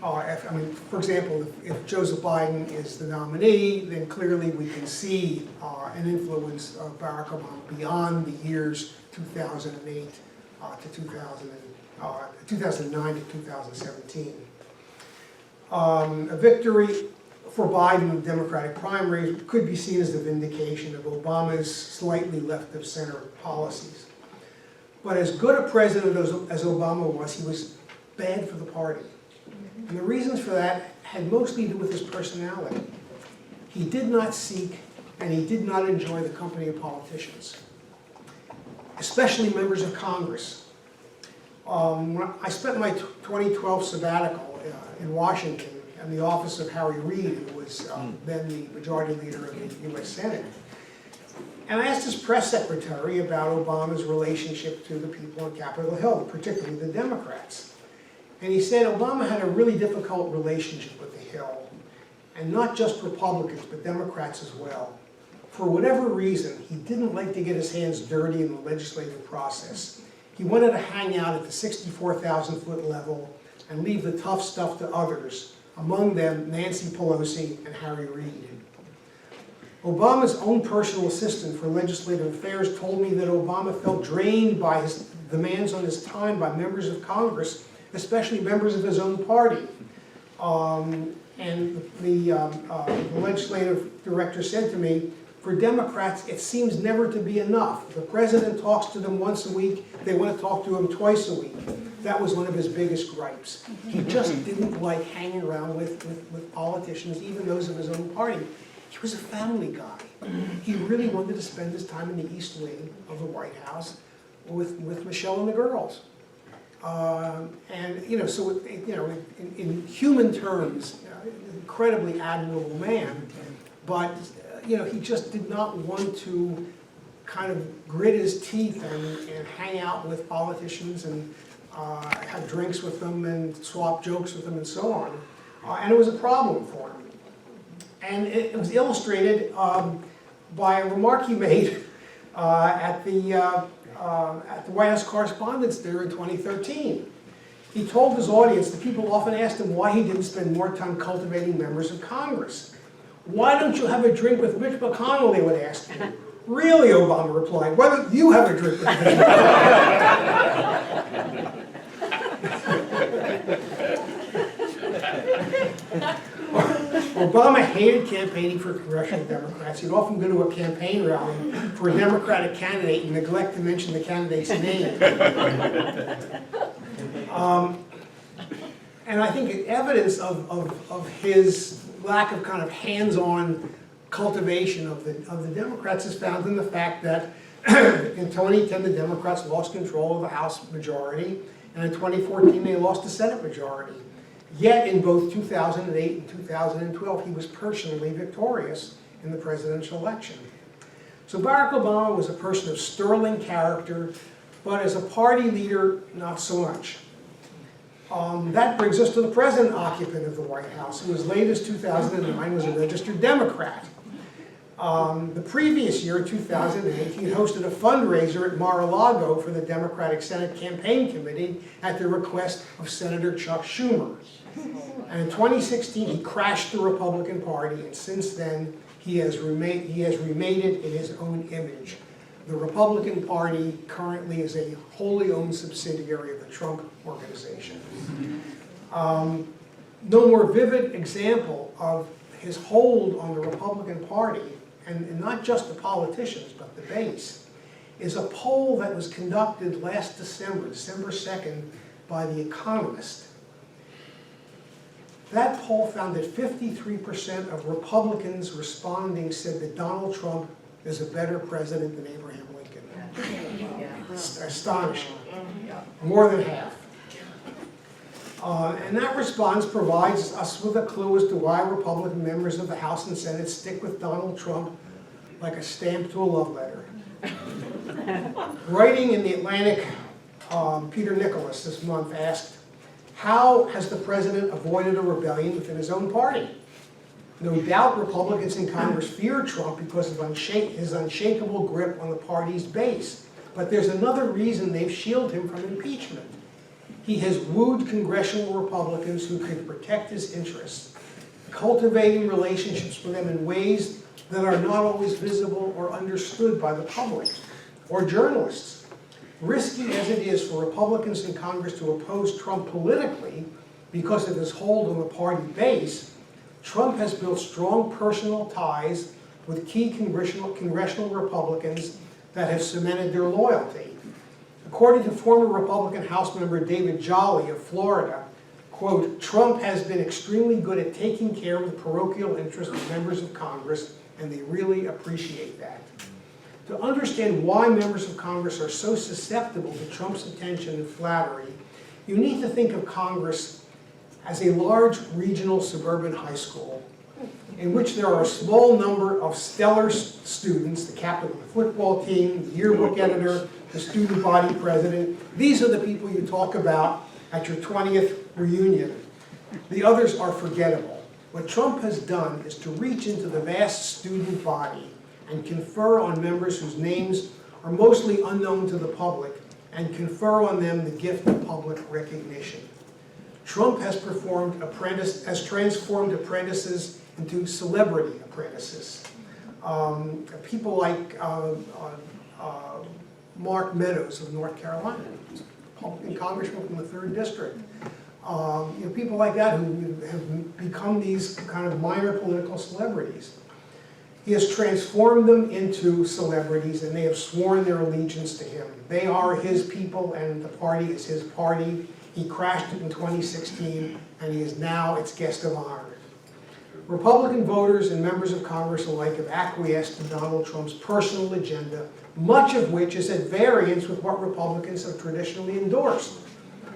For example, if Joseph Biden is the nominee, then clearly we can see an influence of Barack Obama beyond the years 2008 to 2009 to 2017. A victory for Biden in the Democratic primaries could be seen as the vindication of Obama's slightly left-of-center policies. But as good a president as Obama was, he was bad for the party. And the reasons for that had mostly to do with his personality. He did not seek and he did not enjoy the company of politicians, especially members of Congress. When I spent my 2012 sabbatical in Washington in the office of Harry Reid, who was then the majority leader of the U.S. Senate. And I asked his press secretary about Obama's relationship to the people on Capitol Hill, particularly the Democrats. And he said Obama had a really difficult relationship with the Hill, and not just Republicans, but Democrats as well. For whatever reason, he didn't like to get his hands dirty in the legislative process. He wanted to hang out at the 64,000-foot level and leave the tough stuff to others, among them Nancy Pelosi and Harry Reid. Obama's own personal assistant for legislative affairs told me that Obama felt drained by his demands on his time by members of Congress, especially members of his own party. And the legislative director said to me, for Democrats, it seems never to be enough. The president talks to them once a week, they want to talk to him twice a week. That was one of his biggest gripes. He just didn't like hanging around with politicians, even those of his own party. He was a family guy. He really wanted to spend his time in the East Wing of the White House with Michelle and the girls. And, so, in human terms, incredibly admirable man, but, he just did not want to kind of grit his teeth and hang out with politicians and have drinks with them and swap jokes with them and so on. And it was a problem for him. And it was illustrated by a remark he made at the White House Correspondents' Dinner in 2013. He told his audience that people often asked him why he didn't spend more time cultivating members of Congress. "Why don't you have a drink with Mitch McConnell?" they would ask him. "Really," Obama replied, "why don't you have a drink with Mitch Obama hated campaigning for congressional Democrats. He'd often go to a campaign rally for a Democratic candidate and neglect to mention the candidate's name. And I think evidence of his lack of kind of hands-on cultivation of the Democrats is found in the fact that in 2010 the Democrats lost control of the House majority, and in 2014 they lost the Senate majority. Yet in both 2008 and 2012 he was personally victorious in the presidential election. So Barack Obama was a person of sterling character, but as a party leader, not so much. That brings us to the present occupant of the White House, who as late as 2009 was a registered Democrat. The previous year, 2008, he hosted a fundraiser at Mar-a-Lago for the Democratic Senate Campaign Committee at the request of Senator Chuck Schumer. And in 2016, he crashed the Republican Party, and since then, he has remade it in his own image. The Republican Party currently is a wholly owned subsidiary of the Trump Organization. No more vivid example of his hold on the Republican Party, and not just the politicians, but the base, is a poll that was conducted last December 2nd, by The Economist. That poll found that 53% of Republicans responding said that Donald Trump is a better president than Abraham Lincoln. Astonishing. More than half. And that response provides us with a clue as to why Republican members of the House and Senate stick with Donald Trump like a stamp to a love letter. Writing in The Atlantic, Peter Nicholas this month asked, "How has the president avoided a rebellion within his own party? No doubt Republicans in Congress fear Trump because of his unshakable grip on the party's base. But there's another reason they've shielded him from impeachment. He has wooed congressional Republicans who can protect his interests, cultivating relationships with them in ways that are not always visible or understood by the public or journalists. Risky as it is for Republicans in Congress to oppose Trump politically because of his hold on the party base, Trump has built strong personal ties with key congressional Republicans that have cemented their loyalty. According to former Republican House member David Jolly of Florida, quote, Trump has been extremely good at taking care of the parochial interests of members of Congress, and they really appreciate that. To understand why members of Congress are so susceptible to Trump's attention and flattery, you need to think of Congress as a large regional suburban high school in which there are a small number of stellar students, the captain of the football team, the yearbook editor, the student body president. These are the people you talk about at your 20th reunion. The others are forgettable. What Trump has done is to reach into the vast student body and confer on members whose names are mostly unknown to the public and confer on them the gift of public recognition. Trump has transformed apprentices into celebrity apprentices. People like Mark Meadows of North Carolina, Republican congressman from the 3rd District. People like that who have become these kind of minor political celebrities. He has transformed them into celebrities, and they have sworn their allegiance to him. They are his people, and the party is his party. He crashed it in 2016, and he is now its guest of honor. Republican voters and members of Congress alike have acquiesced to Donald Trump's personal agenda, much of which is at variance with what Republicans have traditionally endorsed.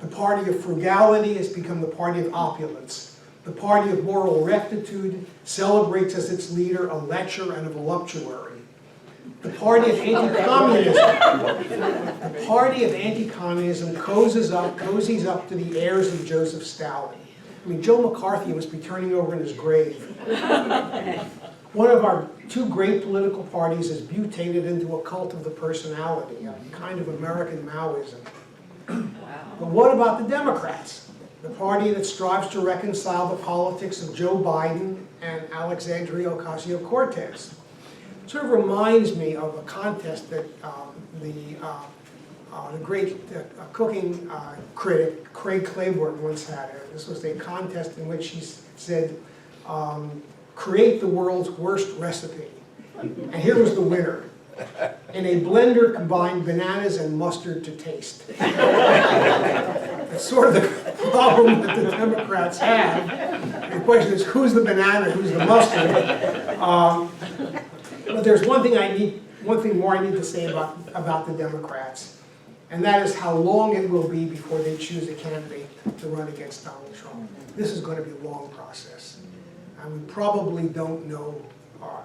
The party of frugality has become the party of opulence. The party of moral rectitude celebrates as its leader a lecher and a voluptuary. The party of anti-communism cozies up to the heirs of Joseph Stalin. I mean, Joe McCarthy must be turning over in his grave. One of our two great political parties has mutated into a cult of the personality, a kind of American Maoism. But what about the Democrats? The party that strives to reconcile the politics of Joe Biden and Alexandria Ocasio-Cortez. Sort of reminds me of a contest that the great cooking critic Craig Claiborne once had. This was a contest in which he said, create the world's worst recipe. And here was the winner. In a blender, combine bananas and mustard to taste. That's sort of the problem that the Democrats have. The question is, who's the banana, who's the mustard? But there's one thing more I need to say about the Democrats, and that is how long it will be before they choose a candidate to run against Donald Trump. This is going to be a long process, and we probably don't know.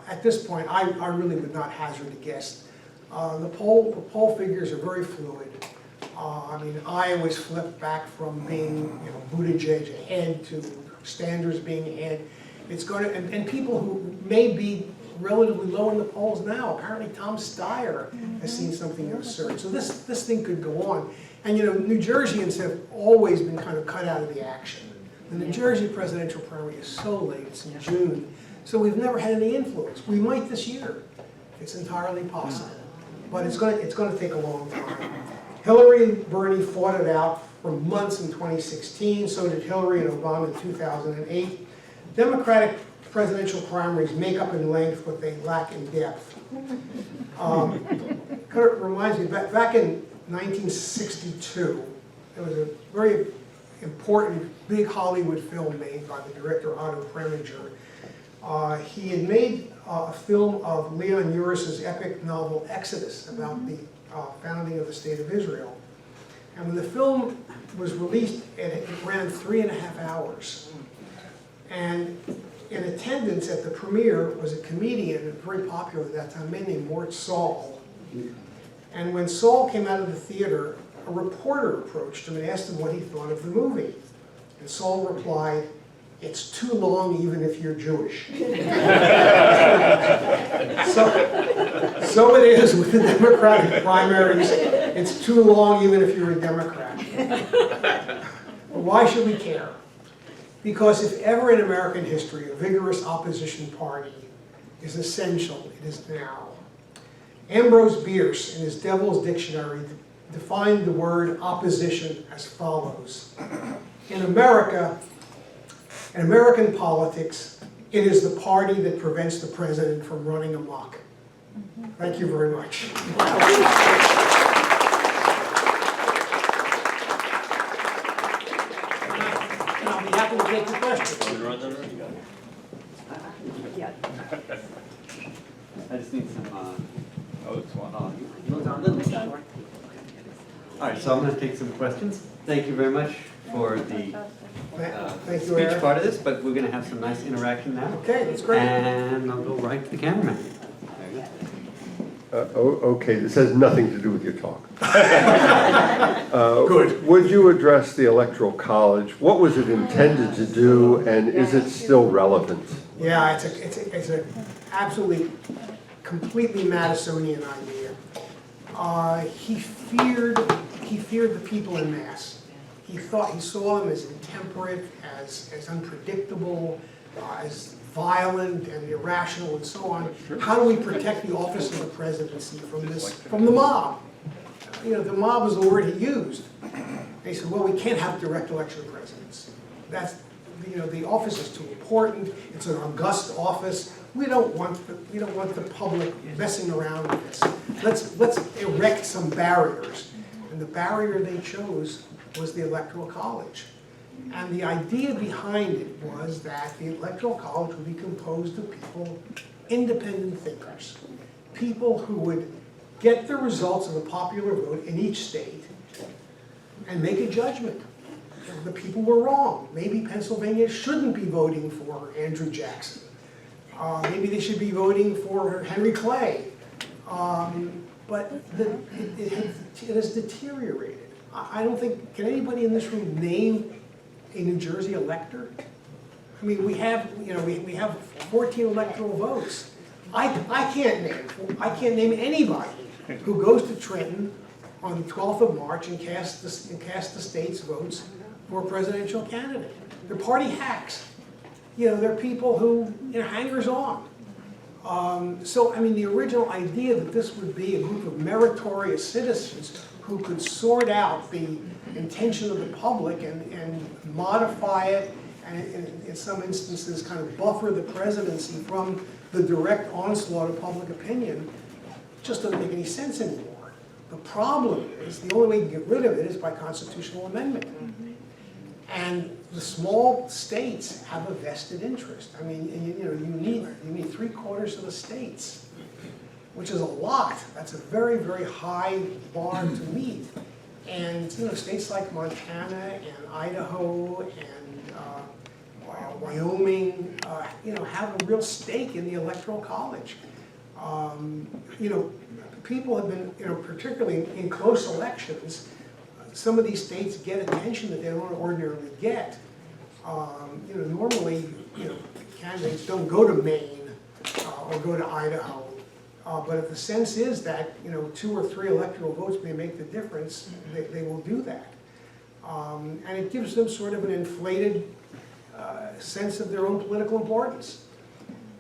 At this point, I really would not hazard a guess. The poll figures are very fluid. I mean, Iowa's flipped back from being, Buttigieg ahead to Sanders being ahead. It's going to, and people who may be relatively low in the polls now. Apparently, Tom Steyer has seen something absurd. So this thing could go on. And New Jerseyans have always been kind of cut out of the action. The New Jersey presidential primary is so late; it's in June. So we've never had any influence. We might this year. It's entirely possible. But it's going to take a long time. Hillary and Bernie fought it out for months in 2016. So did Hillary and Obama in 2008. Democratic presidential primaries make up in length what they lack in depth. Kind of reminds me, back in 1962, there was a very important big Hollywood film made by the director Otto Preminger. He had made a film of Leon Uris's epic novel Exodus about the founding of the State of Israel. And when the film was released, it ran 3.5 hours. And in attendance at the premiere was a comedian, very popular at that time, a man named Mort Saul. And when Saul came out of the theater, a reporter approached him and asked him what he thought of the movie. And Saul replied, "It's too long even if you're Jewish." So it is with the Democratic primaries. It's too long even if you're a Democrat. But why should we care? Because if ever in American history a vigorous opposition party is essential, it is now. Ambrose Bierce, in his Devil's Dictionary, defined the word opposition as follows. In America, in American politics, it is the party that prevents the president from running amok. Thank you very much. And I'll be happy to take the questions. I just need some, all right, so I'm going to take some questions. Thank you very much for the Thank you, speech Eric. part of this, but we're going to have some nice interaction now. Okay, that's great. And I'll go right to the cameraman. Okay, this has nothing to do with your talk. Good. Would you address the Electoral College? What was it intended to do, and is it still relevant? Yeah, it's a absolutely, completely Madisonian idea. He feared the people en masse. He saw them as intemperate, as unpredictable, as violent and irrational and so on. How do we protect the office of the presidency from the mob? The mob was the word he used. And he said, well, we can't have direct election of presidents. That's, the office is too important. It's an august office. We don't want the public messing around with this. Let's erect some barriers. And the barrier they chose was the Electoral College. And the idea behind it was that the Electoral College would be composed of people, independent thinkers, people who would get the results of the popular vote in each state, and make a judgment. You know, the people were wrong. Maybe Pennsylvania shouldn't be voting for Andrew Jackson. Maybe they should be voting for Henry Clay. But it has deteriorated. I don't think, can anybody in this room name a New Jersey elector? I mean, we have 14 electoral votes. I can't name anybody who goes to Trenton on the 12th of March and casts the state's votes for a presidential candidate. They're party hacks. You know, they're people who, you know, hangers on. So, I mean, the original idea that this would be a group of meritorious citizens who could sort out the intention of the public and modify it, and in some instances kind of buffer the presidency from the direct onslaught of public opinion, just doesn't make any sense anymore. The problem is, the only way to get rid of it is by constitutional amendment. And the small states have a vested interest. I mean, you need 3/4 of the states, which is a lot. That's a very, very high bar to meet. And you know, states like Montana and Idaho and Wyoming, you know, have a real stake in the Electoral College. You know, people have been, you know, particularly in close elections, some of these states get attention that they don't ordinarily get. You know, normally, you know, candidates don't go to Maine or go to Idaho. But if the sense is that, you know, 2 or 3 electoral votes may make the difference, they will do that. And it gives them sort of an inflated sense of their own political importance.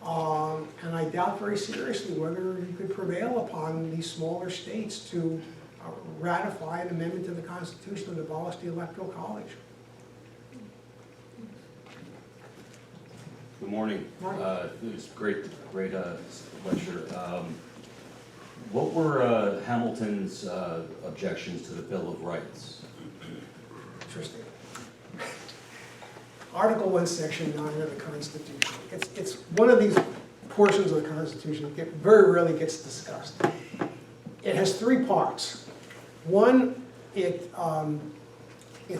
And I doubt very seriously whether you could prevail upon these smaller states to ratify an amendment to the Constitution and abolish the Electoral College. Good morning. Morning. It was great lecture. What were Hamilton's objections to the Bill of Rights? Interesting. Article 1, Section 9 of the Constitution. It's one of these portions of the Constitution that very rarely gets discussed. It has 3 parts. One, it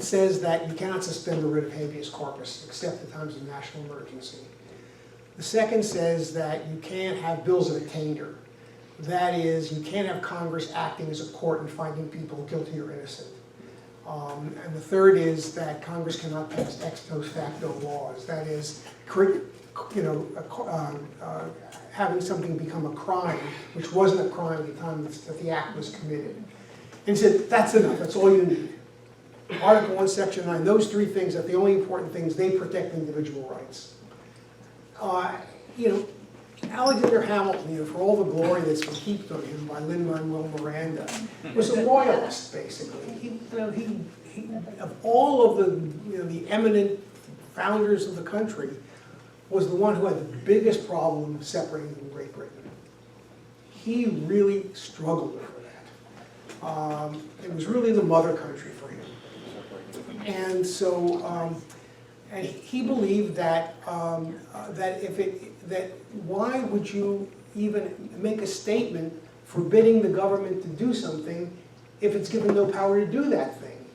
says that you cannot suspend the writ of habeas corpus except in times of national emergency. The second says that you can't have bills of attainder. That is, you can't have Congress acting as a court and finding people guilty or innocent. And the third is that Congress cannot pass ex post facto laws. That is, you know, having something become a crime, which wasn't a crime at the time that the act was committed. And he said, that's enough, that's all you need. Article 1, Section 9, those 3 things are the only important things. They protect individual rights. You know, Alexander Hamilton, you know, for all the glory that's been heaped on him by Lin-Manuel Miranda, was a royalist, basically. Of all of the eminent founders of the country, was the one who had the biggest problem separating from Great Britain. He really struggled for that. It was really the mother country for him. And so, and he believed that why would you even make a statement forbidding the government to do something if it's given no power to do that thing?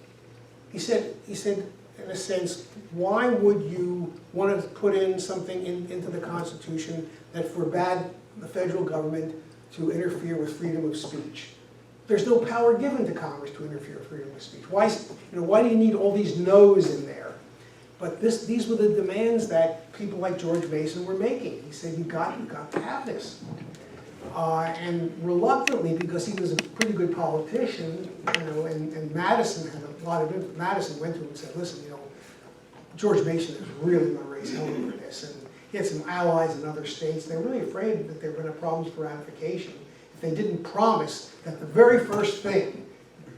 He said, in a sense, why would you want to put in something into the Constitution that forbade the federal government to interfere with freedom of speech? There's no power given to Congress to interfere with freedom of speech. Why do you need all these no's in there? But these were the demands that people like George Mason were making. He said, you've got to have this. And reluctantly, because he was a pretty good politician, you know, and Madison had a lot of, Madison went to him and said, listen, you know, George Mason is really going to raise hell over this. And he had some allies in other states. They were really afraid that they were going to have problems for ratification if they didn't promise that the very first thing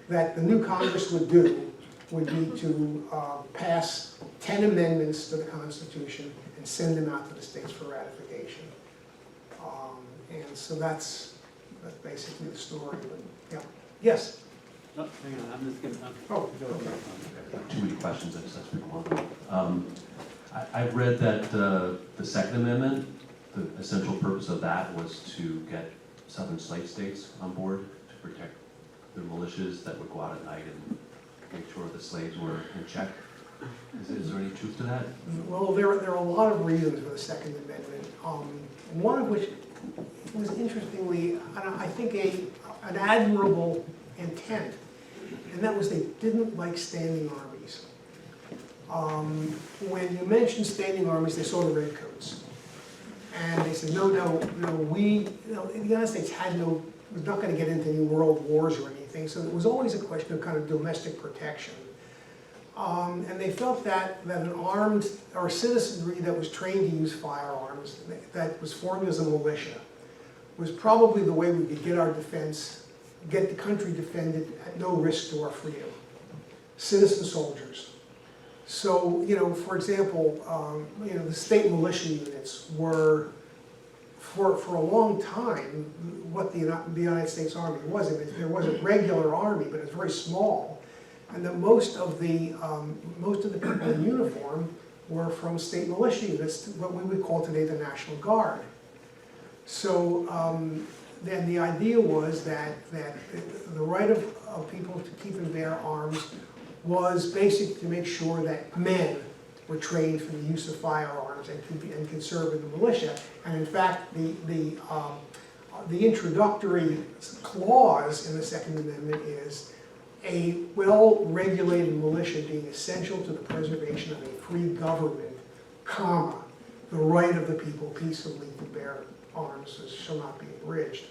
that the new Congress would do would be to pass 10 amendments to the Constitution and send them out to the states for ratification. And so that's basically the story. But, yeah. Yes? Oh, hang on, I'm just gonna. Oh, okay. Too many questions, I just have to pick one. I've read that the Second Amendment, the essential purpose of that was to get southern slave states on board to protect the militias that would go out at night and make sure the slaves were in check. Is there any truth to that? Well, there are a lot of reasons for the Second Amendment, one of which was interestingly, I think, an admirable intent, and that was they didn't like standing armies. When you mentioned standing armies, they saw the redcoats. And they said, no, the United States was not going to get into any world wars or anything, so it was always a question of kind of domestic protection. And they felt that an armed, or citizenry that was trained to use firearms, that was formed as a militia, was probably the way we could get our defense, get the country defended at no risk to our freedom. Citizen soldiers. So, for example, the state militia units were, for a long time, what the United States Army was. There was a regular army, but it was very small. And that most of the people in uniform were from state militia units, what we would call today the National Guard. So then the idea was that the right of people to keep and bear arms was basically to make sure that men were trained for the use of firearms and could serve in the militia. And in fact, the introductory clause in the Second Amendment is a well-regulated militia being essential to the preservation of a free government, comma, the right of the people peaceably to bear arms shall not be abridged.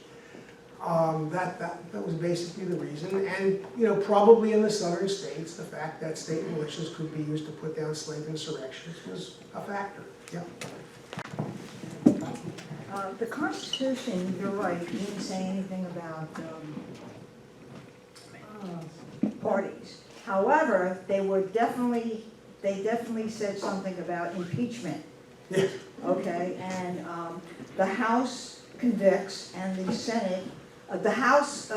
That was basically the reason, and probably in the southern states, the fact that state militias could be used to put down slave insurrections was a factor. Yeah. The Constitution, you're right, didn't say anything about parties. However, they definitely said something about impeachment. Yes. Okay, and the House convicts and the Senate, the House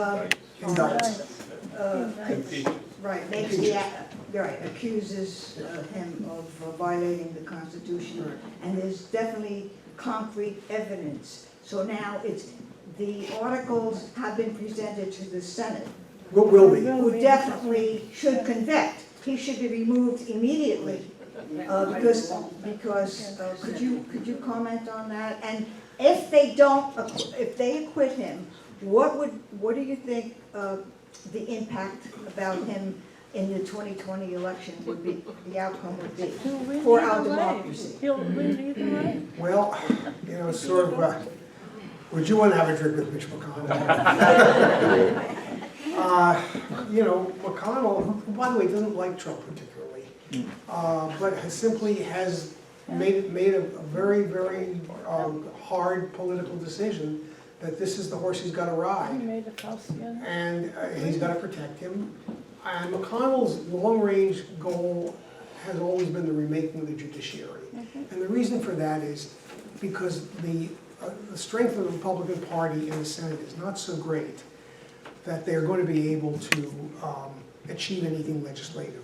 Indicts. right, makes accuses him of violating the Constitution, Right. and there's definitely concrete evidence. So now the articles have been presented to the Senate, What will be? who definitely should convict. He should be removed immediately, because could you comment on that? And if they acquit him, what do you think the impact about him in the 2020 election would be, the outcome would be for our democracy? He'll win either way. Well, sort of, would you want to have a drink with Mitch McConnell? McConnell, who, by the way, doesn't like Trump particularly, but simply has made a very, very hard political decision that this is the horse he's got to He ride, made a fuss again. and he's got to protect him. And McConnell's long-range goal has always been the remaking of the judiciary. And the reason for that is because the strength of the Republican Party in the Senate is not so great that they're going to be able to achieve anything legislatively.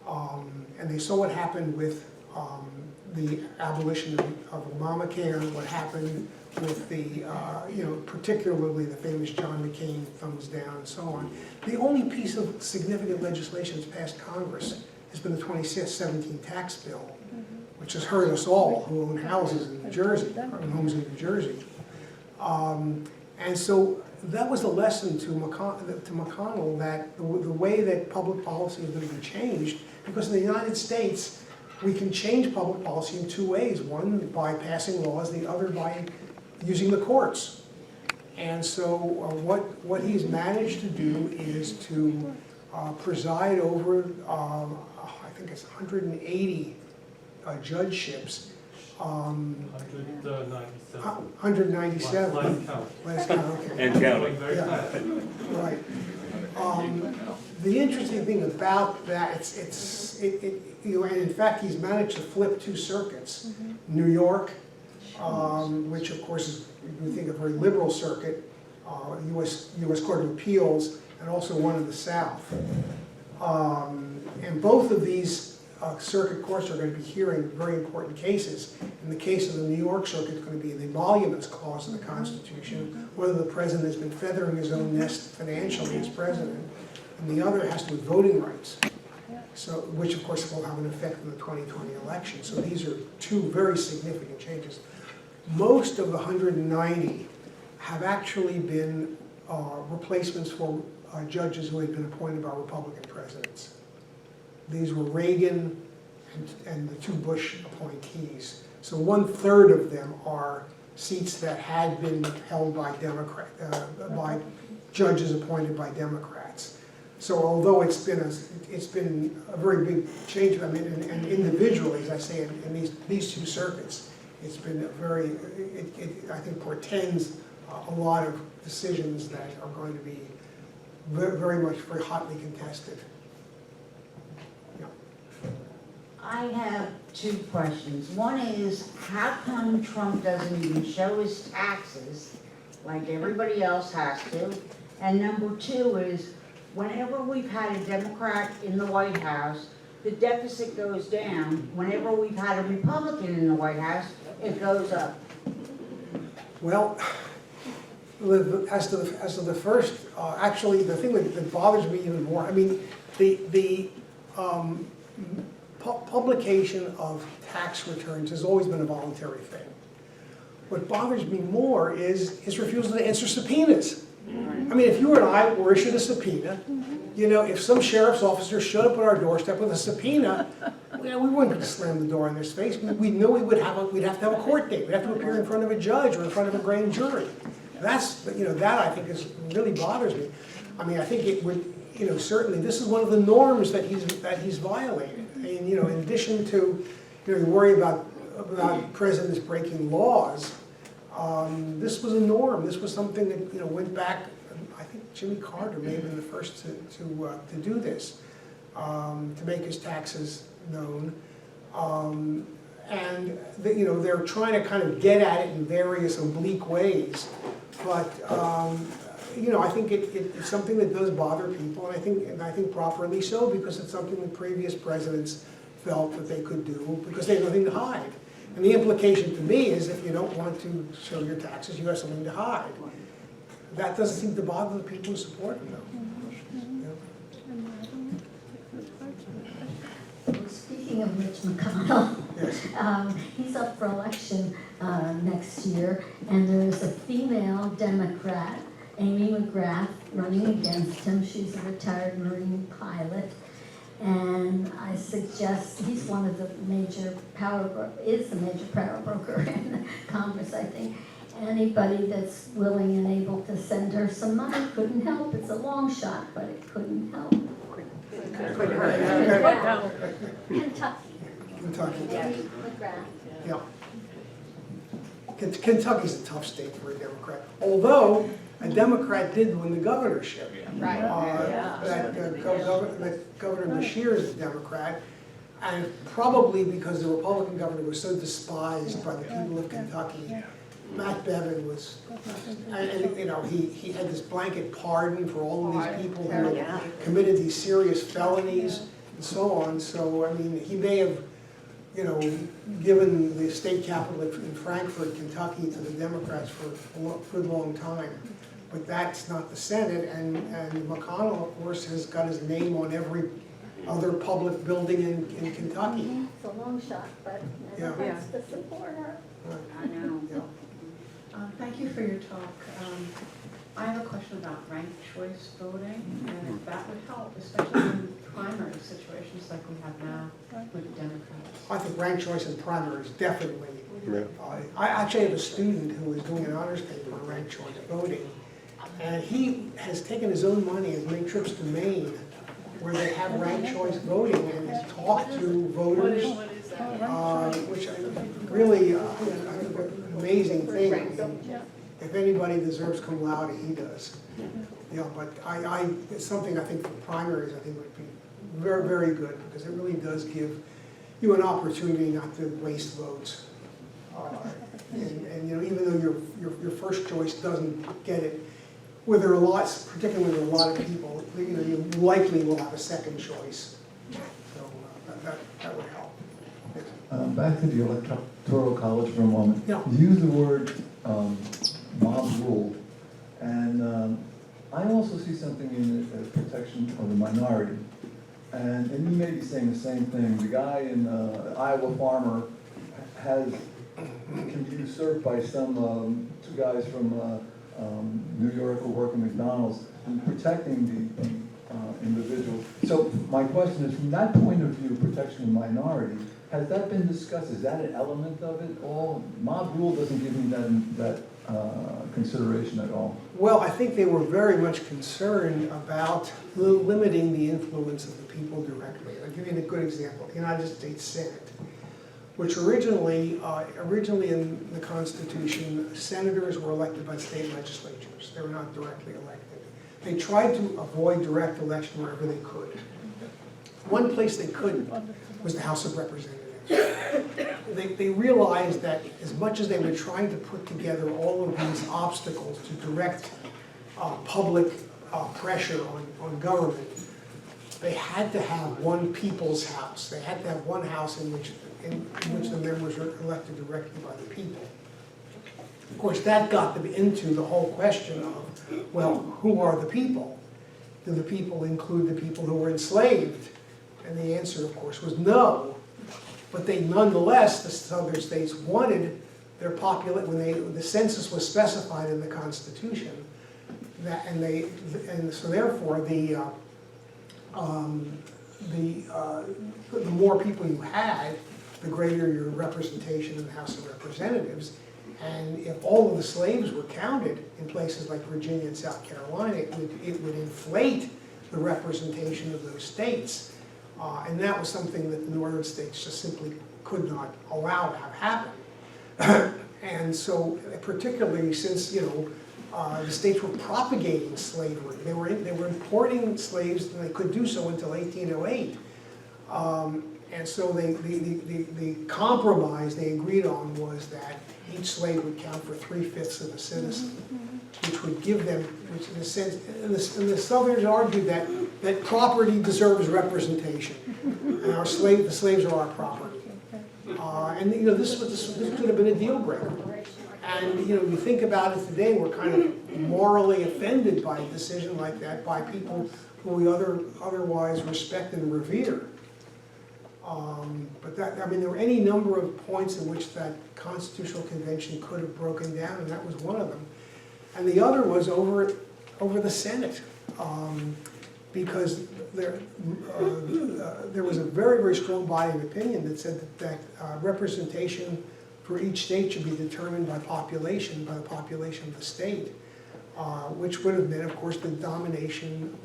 And they saw what happened with the abolition of Obamacare, what happened with the, particularly the famous John McCain thumbs down and so on. The only piece of significant legislation that's passed Congress has been the 2017 tax bill, which has hurt us all who own houses in New Jersey, or own homes in New Jersey. And so that was a lesson to McConnell that the way that public policy is going to be changed, because in the United States, we can change public policy in two ways. One, by passing laws, the other by using the courts. And so what he's managed to do is to preside over, I think it's 180 judgeships. 197. Last count. Last count, okay. And counting. Very Yeah. fast. Right. The interesting thing about that, and in fact, he's managed to flip two circuits. New York, which of course is, we think, a very liberal circuit, U.S. Court of Appeals, and also one in the South. And both of these circuit courts are going to be hearing very important cases. In the case of the New York circuit, it's going to be the emoluments clause in the Constitution, whether the president has been feathering his own nest financially as president. and the other has to do with voting rights. So, which of course will have an effect on the 2020 election. So these are two very significant changes. Most of the 190 have actually been replacements for judges who had been appointed by Republican presidents. These were Reagan and the two Bush appointees. So 1/3 of them are seats that had been held by by judges appointed by Democrats. So although it's been a very big change, I mean, and individually, as I say, in these two circuits, it's been a very, it I think portends a lot of decisions that are going to be very much, very hotly contested. Yeah. I have two questions. One is, how come Trump doesn't even show his taxes like everybody else has to? And number two is, whenever we've had a Democrat in the White House, the deficit goes down. Whenever we've had a Republican in the White House, it goes up. Well, as to the first, actually, the thing that bothers me even more, I mean, the publication of tax returns has always been a voluntary thing. What bothers me more is his refusal to answer subpoenas. I mean, if you and I were issued a subpoena, you know, if some sheriff's officer showed up at our doorstep with a subpoena, we wouldn't just slam the door in their face. We knew we'd have to have a court date. We'd have to appear in front of a judge or in front of a grand jury. That's, you know, that I think really bothers me. I mean, I think it would, you know, certainly this is one of the norms that he's violated. I mean, you know, in addition to, you know, you worry about presidents breaking laws. This was a norm. This was something that, you know, went back. I think Jimmy Carter may have been the first to do this, to make his taxes known. And you know, they're trying to kind of get at it in various oblique ways. But you know, I think it's something that does bother people, and I think properly so, because it's something that previous presidents felt that they could do because they had nothing to hide. And the implication to me is if you don't want to show your taxes, you have something to hide. That doesn't seem to bother the people who support him, though. Speaking of Mitch McConnell, Yes. he's up for election next year, and there's a female Democrat, Amy McGrath, running against him. She's a retired Marine pilot. And I suggest, he's one of the major is the major power broker in Congress, I think. Anybody that's willing and able to send her some money couldn't help. It's a long shot, but it couldn't help. Kentucky. Kentucky. Amy McGrath. Yeah. Kentucky's a tough state for a Democrat, although a Democrat did win the governorship. Right. That Governor Bashir is a Democrat, and probably because the Republican governor was so despised by the people of Kentucky, Matt Bevin was, and you know, he had this blanket pardon for all of these people who had committed these serious felonies and so on. So, I mean, he may have, you know, given the state capital in Frankfort, Kentucky, to the Democrats for a good long time. But that's not the Senate, and McConnell, of course, has got his name on every other public building in Kentucky. It's a long shot, but Yeah. never hurts to support her. I know. Yeah. Thank you for your talk. I have a question about ranked choice voting, and if that would help, especially in primary situations like we have now with Democrats. I think ranked choice and primaries definitely. Yeah. I actually have a student who is doing an honors paper on ranked choice voting, and he has taken his own money and made trips to Maine where they have ranked choice voting and has talked to voters, which I really, I think an amazing thing. If anybody deserves cum laude, he does. Yeah, but it's something I think for primaries, I think would be very, very good, because it really does give you an opportunity not to waste votes. And you know, even though your first choice doesn't get it, where there are lots, particularly with a lot of people, you know, you likely will have a second choice. So that would help. Back to the Electoral College for a moment. Yeah. You use the word mob rule, and I also see something in the protection of the minority. And you may be saying the same thing. The guy in Iowa farmer can be usurped by some two guys from New York who work in McDonald's and protecting the individual. So my question is, from that point of view, protection of minority, has that been discussed? Is that an element of it all? Mob rule doesn't give me that consideration at all. Well, I think they were very much concerned about limiting the influence of the people directly. I'll give you a good example, the United States Senate, which originally in the Constitution, senators were elected by state legislatures. They were not directly elected. They tried to avoid direct election wherever they could. One place they couldn't was the House of Representatives. They realized that as much as they were trying to put together all of these obstacles to direct public pressure on government, they had to have one people's house. They had to have one house in which the members were elected directly by the people. Of course, that got them into the whole question of, well, who are the people? Do the people include the people who were enslaved? And the answer, of course, was no. But they nonetheless, the southern states wanted their population, when the census was specified in the Constitution, and so therefore the more people you had, the greater your representation in the House of Representatives. And if all of the slaves were counted in places like Virginia and South Carolina, it would inflate the representation of those states. And that was something that the northern states just simply could not allow to have happen. And so, particularly since, the states were propagating slavery, they were importing slaves, and they could do so until 1808. And so the compromise they agreed on was that each slave would count for 3/5 of a citizen, which would give them, which in a sense, and the Southerners argued that property deserves representation, and the slaves are our property. And this could have been a deal breaker. And you think about it today, we're kind of morally offended by a decision like that by people who we otherwise respect and revere. But there were any number of points in which that Constitutional Convention could have broken down, and that was one of them. And the other was over the Senate, because there was a very, very strong body of opinion that said that representation for each state should be determined by the population of the state, which would have been, of course, the domination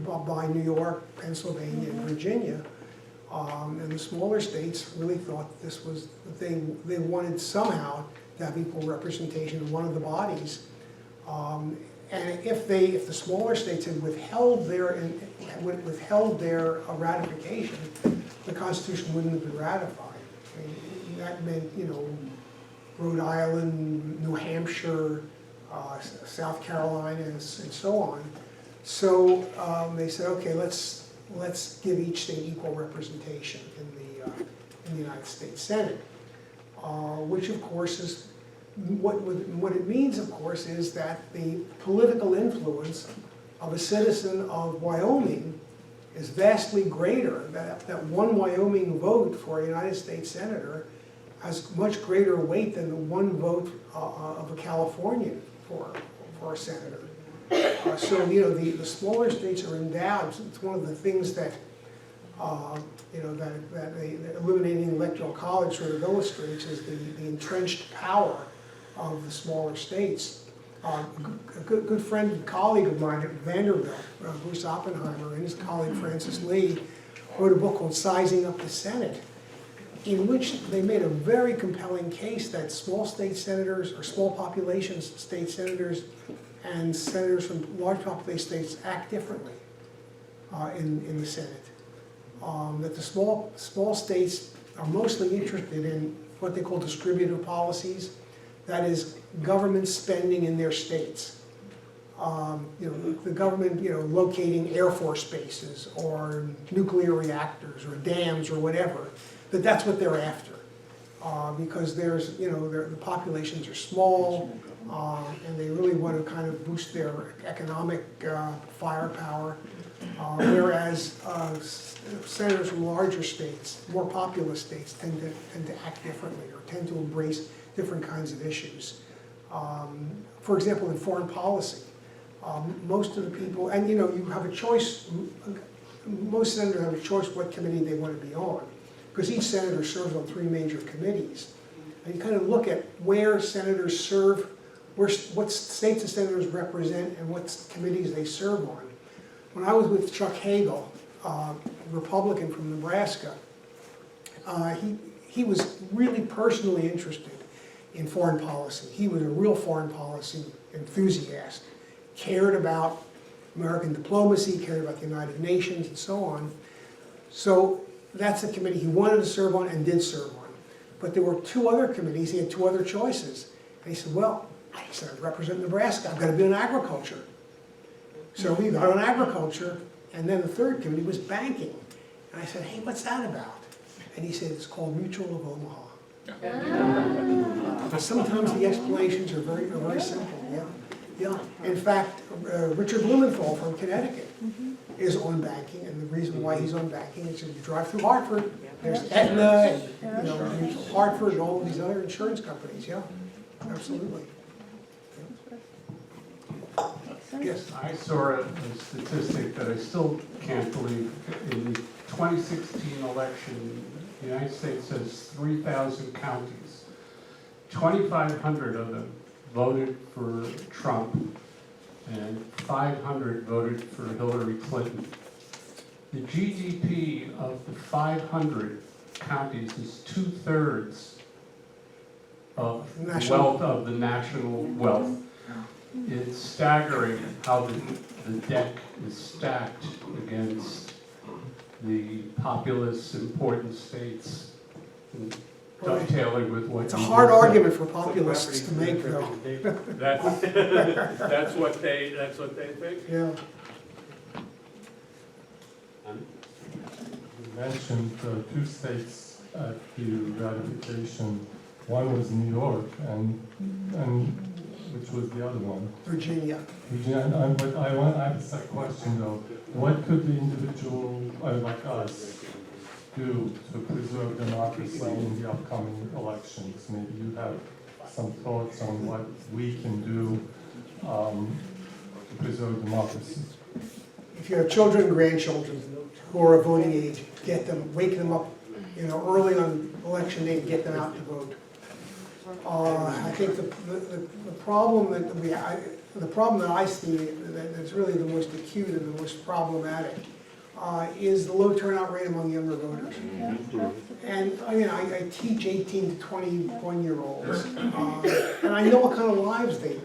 by New York, Pennsylvania, and Virginia. And the smaller states really thought this was, they wanted somehow to have equal representation in one of the bodies. And if the smaller states had withheld their ratification, the Constitution wouldn't have been ratified. I mean, that meant, Rhode Island, New Hampshire, South Carolina, and so on. So they said, okay, let's give each state equal representation in the United States Senate, which of course is what it means. Of course, is that the political influence of a citizen of Wyoming is vastly greater. That one Wyoming vote for a United States senator has much greater weight than the one vote of a Californian for a senator. So the smaller states are endowed. It's one of the things that that eliminating the Electoral College sort of illustrates is the entrenched power of the smaller states. A good friend and colleague of mine at Vanderbilt, Bruce Oppenheimer, and his colleague Francis Lee wrote a book called Sizing Up the Senate, in which they made a very compelling case that small state senators or small population state senators and senators from large population states act differently in the Senate. That the small states are mostly interested in what they call distributive policies, that is, government spending in their states. The government, locating Air Force bases or nuclear reactors or dams or whatever, that's what they're after. Because the populations are small, And they really want to kind of boost their economic firepower. Whereas senators from larger states, more populous states, tend to act differently or tend to embrace different kinds of issues. For example, in foreign policy, most of the people, and you know, you have a choice, most senators have a choice what committee they want to be on, because each senator serves on 3 major committees. And you kind of look at where senators serve, what states the senators represent, and what committees they serve on. When I was with Chuck Hagel, Republican from Nebraska, he was really personally interested in foreign policy. He was a real foreign policy enthusiast, cared about American diplomacy, cared about the United Nations, and so on. So that's a committee he wanted to serve on and did serve on. But there were 2 other committees, he had 2 other choices. And he said, well, I represent Nebraska, I've got to be on agriculture. So we got on agriculture, and then the 3rd committee was banking. And I said, hey, what's that about? And he said, it's called Mutual of Omaha. Sometimes the explanations are very simple, yeah. Yeah. In fact, Richard Blumenthal from Connecticut is on banking, and the reason why he's on banking is if you drive through Hartford, there's Aetna, and, you know, Mutual Hartford, and all of these other insurance companies, yeah, absolutely. Yes. I saw a statistic that I still can't believe. In the 2016 election, the United States has 3,000 counties. 2,500 of them voted for Trump, and 500 voted for Hillary Clinton. The GDP of the 500 counties is 2/3 of the wealth of the national wealth. It's staggering how the deck is stacked against the populous, important states, dovetailing with what It's a hard argument for populists to make, though. That's what they think. Yeah. You mentioned 2 states at the ratification. One was New York, and which was the other one? Virginia. Virginia. But I have a second question though. What could the individual like us do to preserve democracy in the upcoming elections? Maybe you have some thoughts on what we can do to preserve democracy. If you have children and grandchildren who are of voting age, get them, wake them up, you know, early on election day and get them out to vote. I think the problem that the problem that I see that's really the most acute and the most problematic is the low turnout rate among younger voters. And I mean, I teach 18 to 21-year-olds, and I know what kind of lives they lead.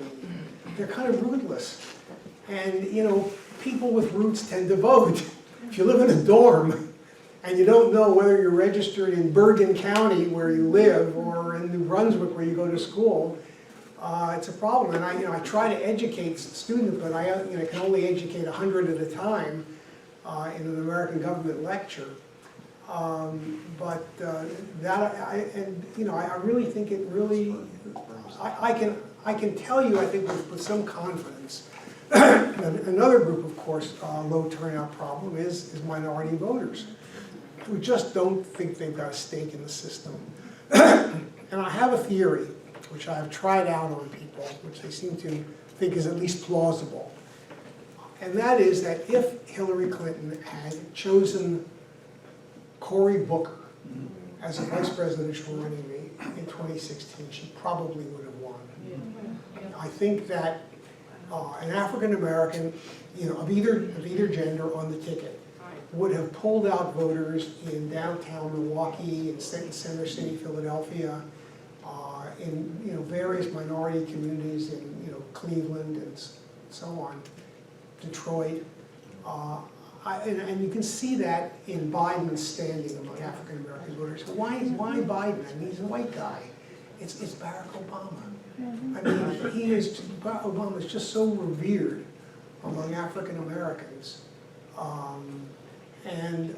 They're kind of rootless, and you know, people with roots tend to vote. If you live in a dorm and you don't know whether you're registered in Bergen County where you live or in New Brunswick where you go to school, it's a problem. And I try to educate students, but I can only educate 100 at a time in an American government lecture. I really think it really, I can tell you, I think with some confidence, another group, of course, low turnout problem is minority voters, who just don't think they've got a stake in the system. And I have a theory, which I've tried out on people, which they seem to think is at least plausible. And that is that if Hillary Clinton had chosen Cory Booker as a vice presidential running mate in 2016, she probably would have won. I think that an African American, of either gender on the ticket, would have pulled out voters in downtown Milwaukee, in Center City, Philadelphia, in various minority communities in Cleveland and so on, Detroit. And you can see that in Biden's standing among African American voters. Why Biden? I mean, he's a white guy. It's Barack Obama. I mean, Barack Obama is just so revered among African Americans. And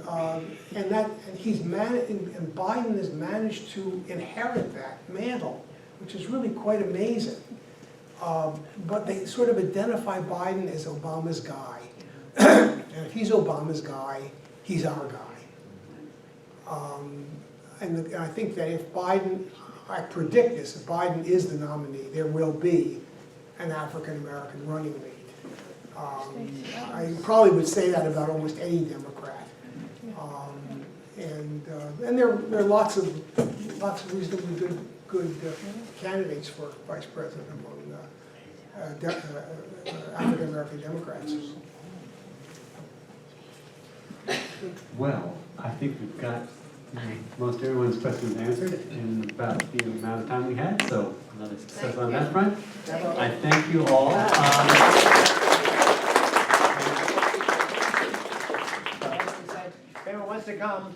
Biden has managed to inherit that mantle, which is really quite amazing. But they sort of identify Biden as Obama's guy. And if he's Obama's guy, he's our guy. And I think that if Biden, I predict this, if Biden is the nominee, there will be an African-American running mate. I probably would say that about almost any Democrat. And there are lots of reasonably good candidates for vice president among African-American Democrats. Well, I think we've got most everyone's questions answered in about the amount of time we had, so another success on that front. I thank you all. If anyone wants to come,